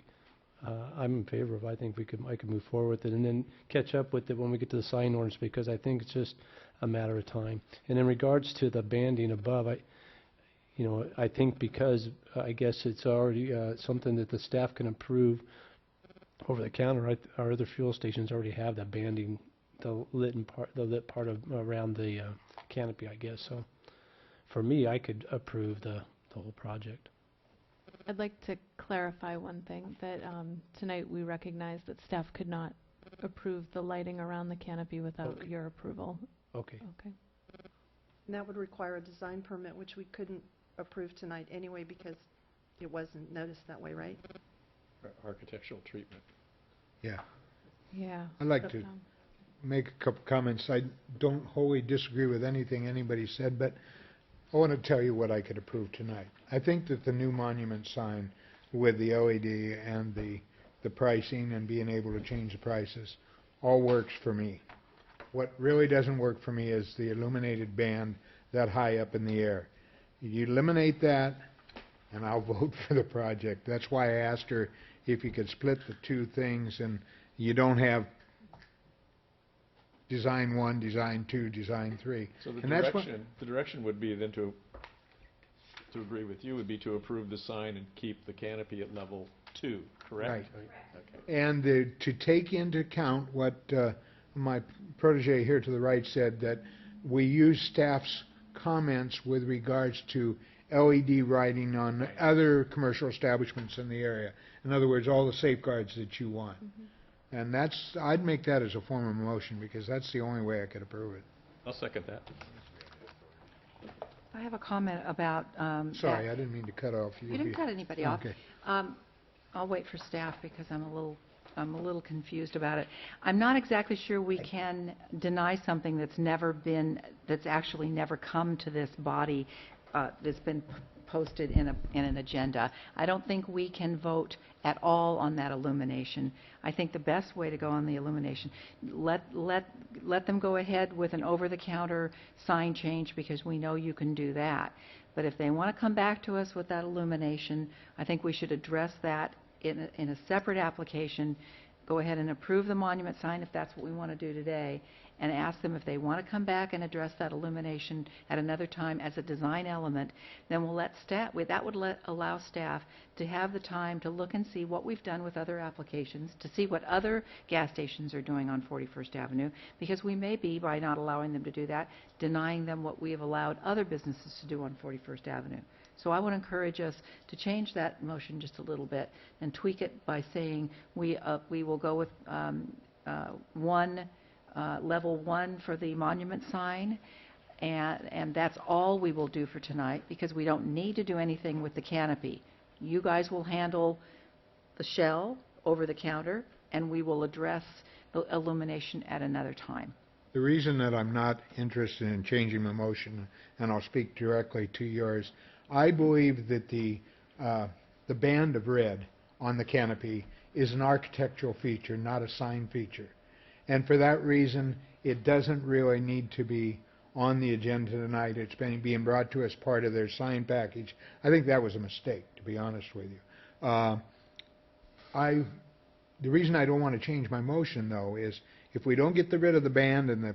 I'm in favor of. I think I could move forward with it and then catch up with it when we get to the sign ordinance, because I think it's just a matter of time. And in regards to the banding above, I think because I guess it's already something that the staff can approve over the counter. Our other fuel stations already have that banding, the lit part of around the canopy, I guess. So for me, I could approve the whole project. I'd like to clarify one thing, that tonight we recognize that staff could not approve the lighting around the canopy without your approval. Okay. Okay. And that would require a design permit, which we couldn't approve tonight anyway because it wasn't noticed that way, right? Architectural treatment. Yeah. Yeah. I'd like to make a couple comments. I don't wholly disagree with anything anybody said, but I want to tell you what I could approve tonight. I think that the new monument sign with the LED and the pricing and being able to change the prices all works for me. What really doesn't work for me is the illuminated band that high up in the air. You eliminate that, and I'll vote for the project. That's why I asked her if you could split the two things and you don't have design 1, design 2, design 3. So the And that's what- direction would be then to agree with you, would be to approve the sign and keep the canopy at level 2, correct? Right. Okay. And to take into account what my protege here to the right said, that we use staff's comments with regards to LED lighting on other commercial establishments in the area. In other words, all the safeguards that you want. And I'd make that as a form of motion, because that's the only way I could approve it. I'll second that. I have a comment about Sorry, I didn't mean to cut off you. You didn't cut anybody off. Okay. I'll wait for staff because I'm a little confused about it. I'm not exactly sure we can deny something that's actually never come to this body, that's been posted in an agenda. I don't think we can vote at all on that illumination. I think the best way to go on the illumination, let them go ahead with an over-the-counter sign change, because we know you can do that. But if they want to come back to us with that illumination, I think we should address that in a separate application. Go ahead and approve the monument sign if that's what we want to do today, and ask them if they want to come back and address that illumination at another time as a design element. Then we'll let staff, that would allow staff to have the time to look and see what we've done with other applications, to see what other gas stations are doing on 41st Avenue, because we may be, by not allowing them to do that, denying them what we have allowed other businesses to do on 41st Avenue. So I would encourage us to change that motion just a little bit and tweak it by saying we will go with level 1 for the monument sign, and that's all we will do for tonight, because we don't need to do anything with the canopy. You guys will handle the shell over the counter, and we will address the illumination at another time. The reason that I'm not interested in changing my motion, and I'll speak directly to yours, I believe that the band of red on the canopy is an architectural feature, not a sign feature. And for that reason, it doesn't really need to be on the agenda tonight. It's being brought to us part of their sign package. I think that was a mistake, to be honest with you. The reason I don't want to change my motion, though, is if we don't get rid of the band and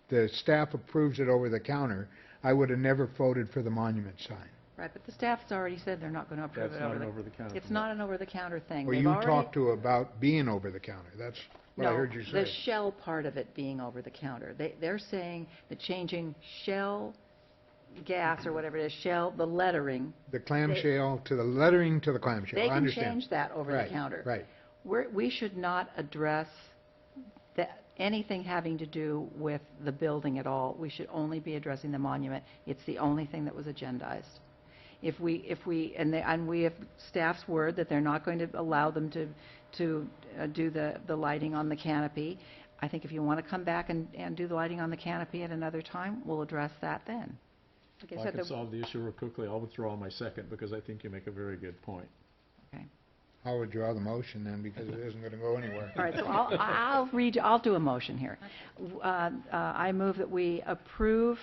the staff approves it over the counter, I would have never voted for the monument sign. Right, but the staff's already said they're not going to approve it over the counter. It's not an over-the-counter thing. Well, They've you already- talked to about being over the counter. That's what I heard you No, say. the shell part of it being over the counter. They're saying that changing shell gas or whatever it is, shell, the lettering. The clamshell to the lettering to the clamshell. They I can understand. change that over the counter. Right. We should not address anything having to do with the building at all. We should only be addressing the monument. It's the only thing that was agendized. If we have staff's word that they're not going to allow them to do the lighting on the canopy, I think if you want to come back and do the lighting on the canopy at another time, we'll address that then. Like I If I said, can the- solve the issue real quickly, I'll withdraw my second because I think you make a very good point. I'll withdraw the motion then because it isn't going to go anywhere. All right, so I'll do a motion here. I move that we approve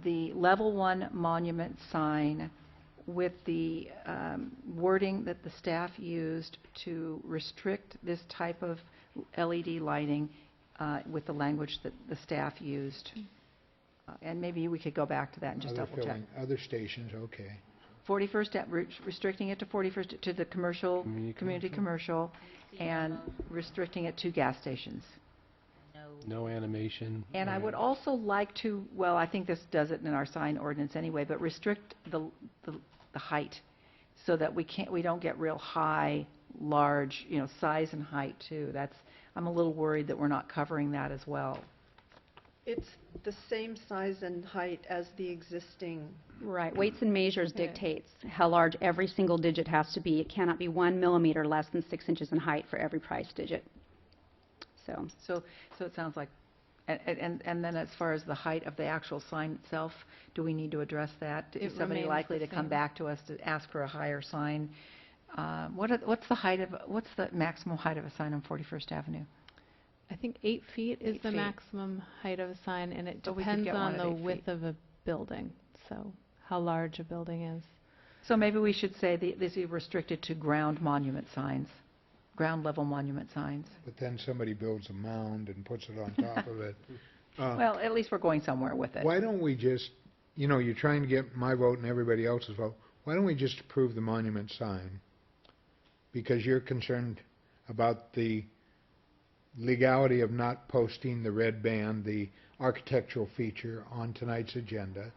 the level 1 monument sign with the wording that the staff used to restrict this type of LED lighting with the language that the staff used. And maybe we could go back to that and just double check. Other stations, okay. 41st, restricting it to 41st, to the commercial, community commercial, and restricting it to gas stations. No animation. And I would also like to, well, I think this does it in our sign ordinance anyway, but restrict the height so that we don't get real high, large, size and height too. I'm a little worried that we're not covering that as well. It's the same size and height as the existing. Right, weights and measures dictates how large every single digit has to be. It cannot be 1 millimeter less than 6 inches in height for every price digit. So it sounds like, and then as far as the height of the actual sign itself, do we need to address that? Is somebody remains likely the to come same. back to us to ask for a higher sign? What's the maximum height of a sign on 41st Avenue? I think 8 feet is 8 the feet. maximum height of a sign, and it So we could depends get one on at the 8 feet. width of a building, so how large a building is. So maybe we should say this is restricted to ground monument signs, ground level monument signs. But then somebody builds a mound and puts it on top of it. Well, at least we're going somewhere with it. Why don't we just, you're trying to get my vote and everybody else's vote. Why don't we just approve the monument sign? Because you're concerned about the legality of not posting the red band, the architectural feature, on tonight's agenda,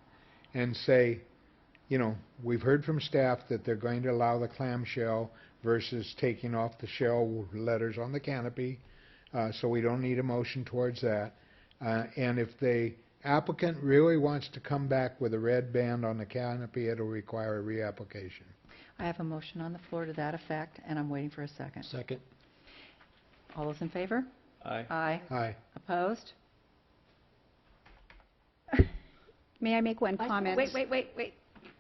and say, we've heard from staff that they're going to allow the clamshell versus taking off the shell letters on the canopy, so we don't need a motion towards that. And if the applicant really wants to come back with a red band on the canopy, it'll require a reapplication. I have a motion on the floor to that effect, and I'm waiting for a second. Second. All those in favor? Aye. Aye. Aye. Opposed? May I make one comment? Wait.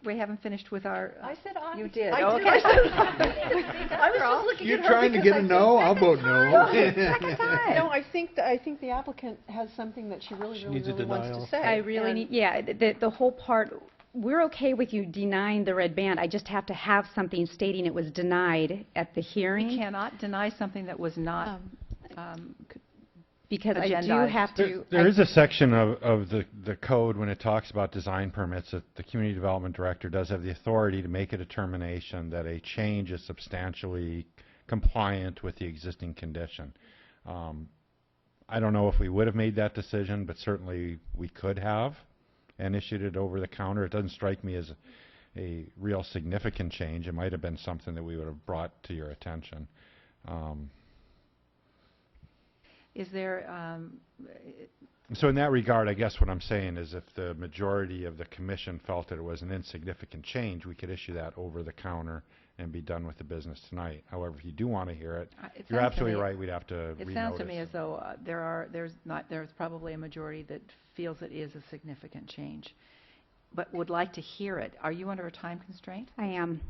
We haven't finished with our... I said aye. You did. I Oh, did. okay. I was just looking You're at her trying to because get a I no? I'll vote no. No, I think the applicant has something that she really needs a wants denial. to say. I really and- need, yeah, the whole part, we're okay with you denying the red band. I just have to have something stating it was denied at the hearing. We cannot deny something that was not... Because I do agendized. have to. There is a section of the code when it talks about design permits that the community development director does have the authority to make a determination that a change is substantially compliant with the existing condition. I don't know if we would have made that decision, but certainly we could have and issued it over the counter. It doesn't strike me as a real significant change. It might have been something that we would have brought to your attention. Is there... So in that regard, I guess what I'm saying is if the majority of the commission felt that it was an insignificant change, we could issue that over the counter and be done with the business tonight. However, if you do want to hear it, it you're sounds to absolutely me- right, we'd have to It sounds to me renotice. as though there's probably a majority that feels it is a significant change, but would like to hear it. Are you under a time constraint? I am.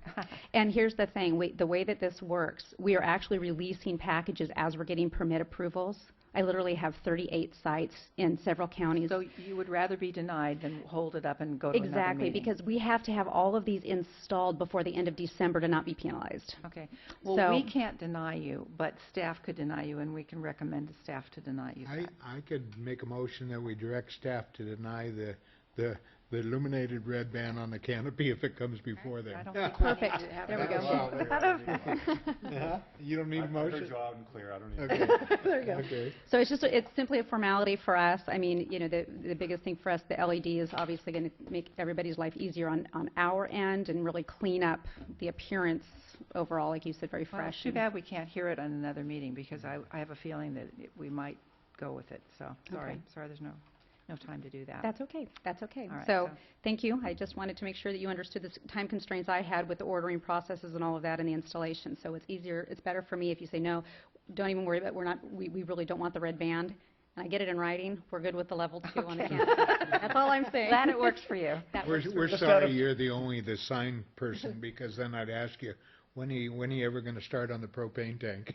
And here's the thing, the way that this works, we are actually releasing packages as we're getting permit approvals. I literally have 38 sites in several counties. So you would rather be denied than hold it up and go to another Exactly, meeting? because we have to have all of these installed before the end of December to not be penalized. Okay. Well, So- we can't deny you, but staff could deny you, and we can recommend to staff to deny you that. I could make a motion that we direct staff to deny the illuminated red band on the canopy if it comes before them. I don't think Perfect. we need to have There we that. go. Uh-huh. You don't need a motion? loud and clear, I don't need Okay. There you go. Okay. So it's simply a formality for us. I mean, the biggest thing for us, the LED is obviously going to make everybody's life easier on our end and really clean up the appearance overall, like you said, very Well, fresh. it's too bad we can't hear it on another meeting, because I have a feeling that we might go with it, so, sorry, there's no time to do that. That's okay. That's okay. All right, So, thank you. I just wanted to make sure that you understood the time constraints I had with the ordering processes and all of that and the installation. So it's easier, it's better for me if you say, no, don't even worry about, we really don't want the red band. and I get it in writing, we're good with the level 2 on the Okay. campus. That's all I'm saying. Glad it works for you. That We're, works for we're me. Just out sorry of- you're the only the sign person, because then I'd ask you, when are you ever gonna start on the propane tank?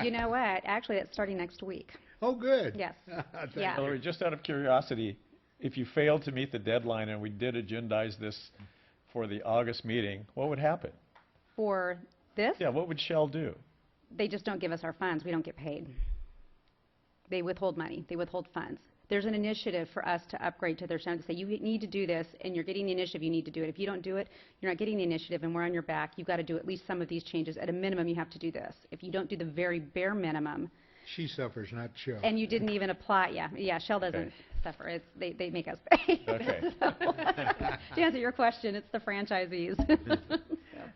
You know what? Actually, it's starting next week. Oh, good. Yes. Thank Yeah. you. Hillary, just out of curiosity, if you failed to meet the deadline and we did agendize this for the August meeting, what would happen? For this, Yeah, what would Shell do? they just don't give us our funds. We don't get paid. They withhold money. They withhold funds. There's an initiative for us to upgrade to their standards, to say, you need to do this, and you're getting the initiative, you need to do it. If you don't do it, you're not getting the initiative, and we're on your back. You've got to do at least some of these changes. At a minimum, you have to do this. If you don't do the very bare minimum, She suffers, not Shell. and you didn't even apply, yeah, Shell doesn't Okay. suffer. They make us pay. Okay. So, to answer your question, it's the franchisees.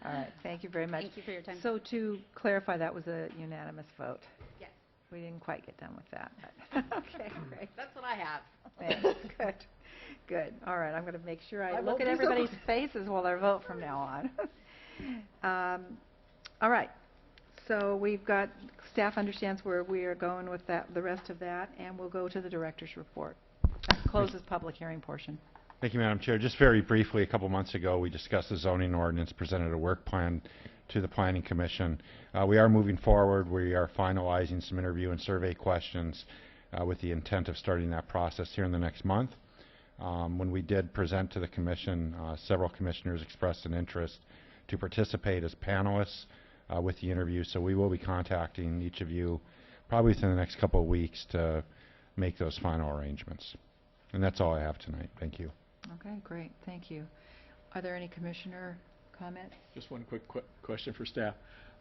All right, thank you very much. Thank you for your time. So to clarify, that was a unanimous vote. Yes. We didn't quite get done with that, but, okay, great. That's what I have. Thanks. Good, good. All right, I'm going to make sure I I look won't at do so. everybody's faces while they vote from now on. All right, so we've got, staff understands where we are going with that, the rest of that, and we'll go to the director's report. That closes public hearing portion. Thank you, Madam Chair. Just very briefly, a couple months ago, we discussed the zoning ordinance, presented a work plan to the Planning Commission. We are moving forward. We are finalizing some interview and survey questions with the intent of starting that process here in the next month. When we did present to the Commission, several commissioners expressed an interest to participate as panelists with the interview, so we will be contacting each of you probably within the next couple of weeks to make those final arrangements. And that's all I have tonight. Thank you. Okay, great, thank you. Are there any commissioner comments? Just one quick question for staff.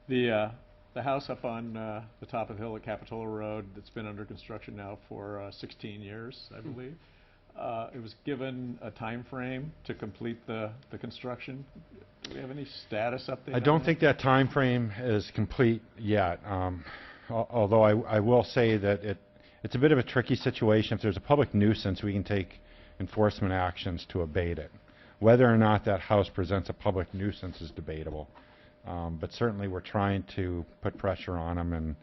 The house up on the top of the hill at Capitola Road that's been under construction now for 16 years, I believe. It was given a time frame to complete the construction. Do we have any status update? I don't think that time frame is complete yet. Although I will say that it's a bit of a tricky situation. If there's a public nuisance, we can take enforcement actions to abate it. Whether or not that house presents a public nuisance is debatable. But certainly we're trying to put pressure on them and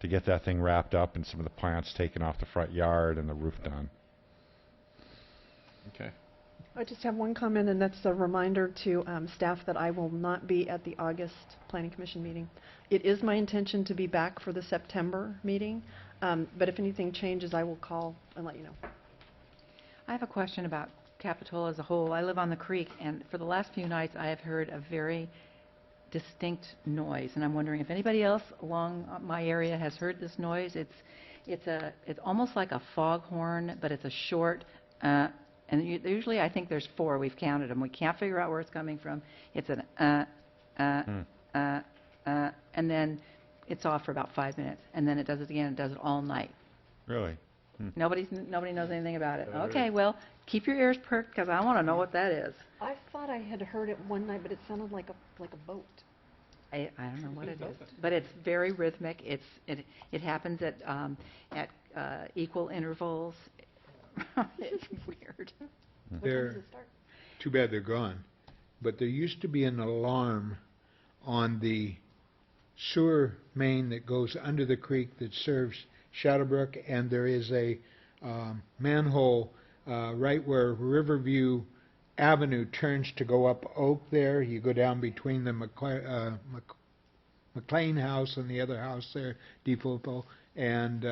to get that thing wrapped up and some of the plants taken off the front yard and the roof done. Okay. I just have one comment, and that's a reminder to staff that I will not be at the August Planning Commission meeting. It is my intention to be back for the September meeting, but if anything changes, I will call and let you know. I have a question about Capitola as a whole. I live on the creek, and for the last few nights, I have heard a very distinct noise, and I'm wondering if anybody else along my area has heard this noise. It's almost like a foghorn, but it's a short, and usually I think there's 4. We've counted them. We can't figure out where it's coming from. It's an and then it's off for about 5 minutes, and then it does it again. It does it all night. Really? Nobody knows anything about it. Okay, well, keep your ears perked, because I want to know what that is. I thought I had heard it one night, but it sounded like a boat. I don't know what it is, but it's very rhythmic. It happens at equal intervals. It's weird. They're, too bad they're gone, but there used to be an alarm on the sewer main that goes under the creek that serves Shadowbrook, and there is a manhole right where Riverview Avenue turns to go up Oak there. You go down between the McLean house and the other house there, DeFilippo, and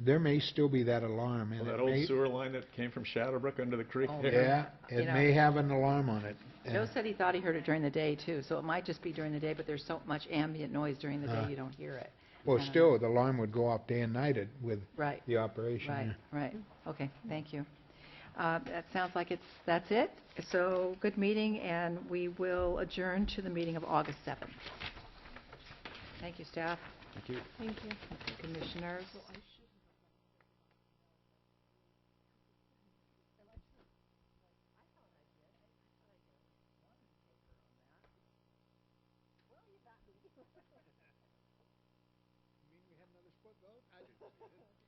there may still be that alarm. And Well, that it old may, sewer line that came from Shadowbrook under the creek Oh, there? yeah, You it know. may have an alarm on it. Joe said he thought he heard it during the day, too, so it might just be during the day, but there's so much ambient noise during the day you don't hear it. Well, still, the alarm would go off day and night with Right. the operation. Right, yeah. right. Okay, thank you. That sounds like that's it. So, good meeting, and we will adjourn to the meeting of August 7th. Thank you, staff. Thank you. Thank you. Commissioners. You mean we had another split vote? I didn't see it.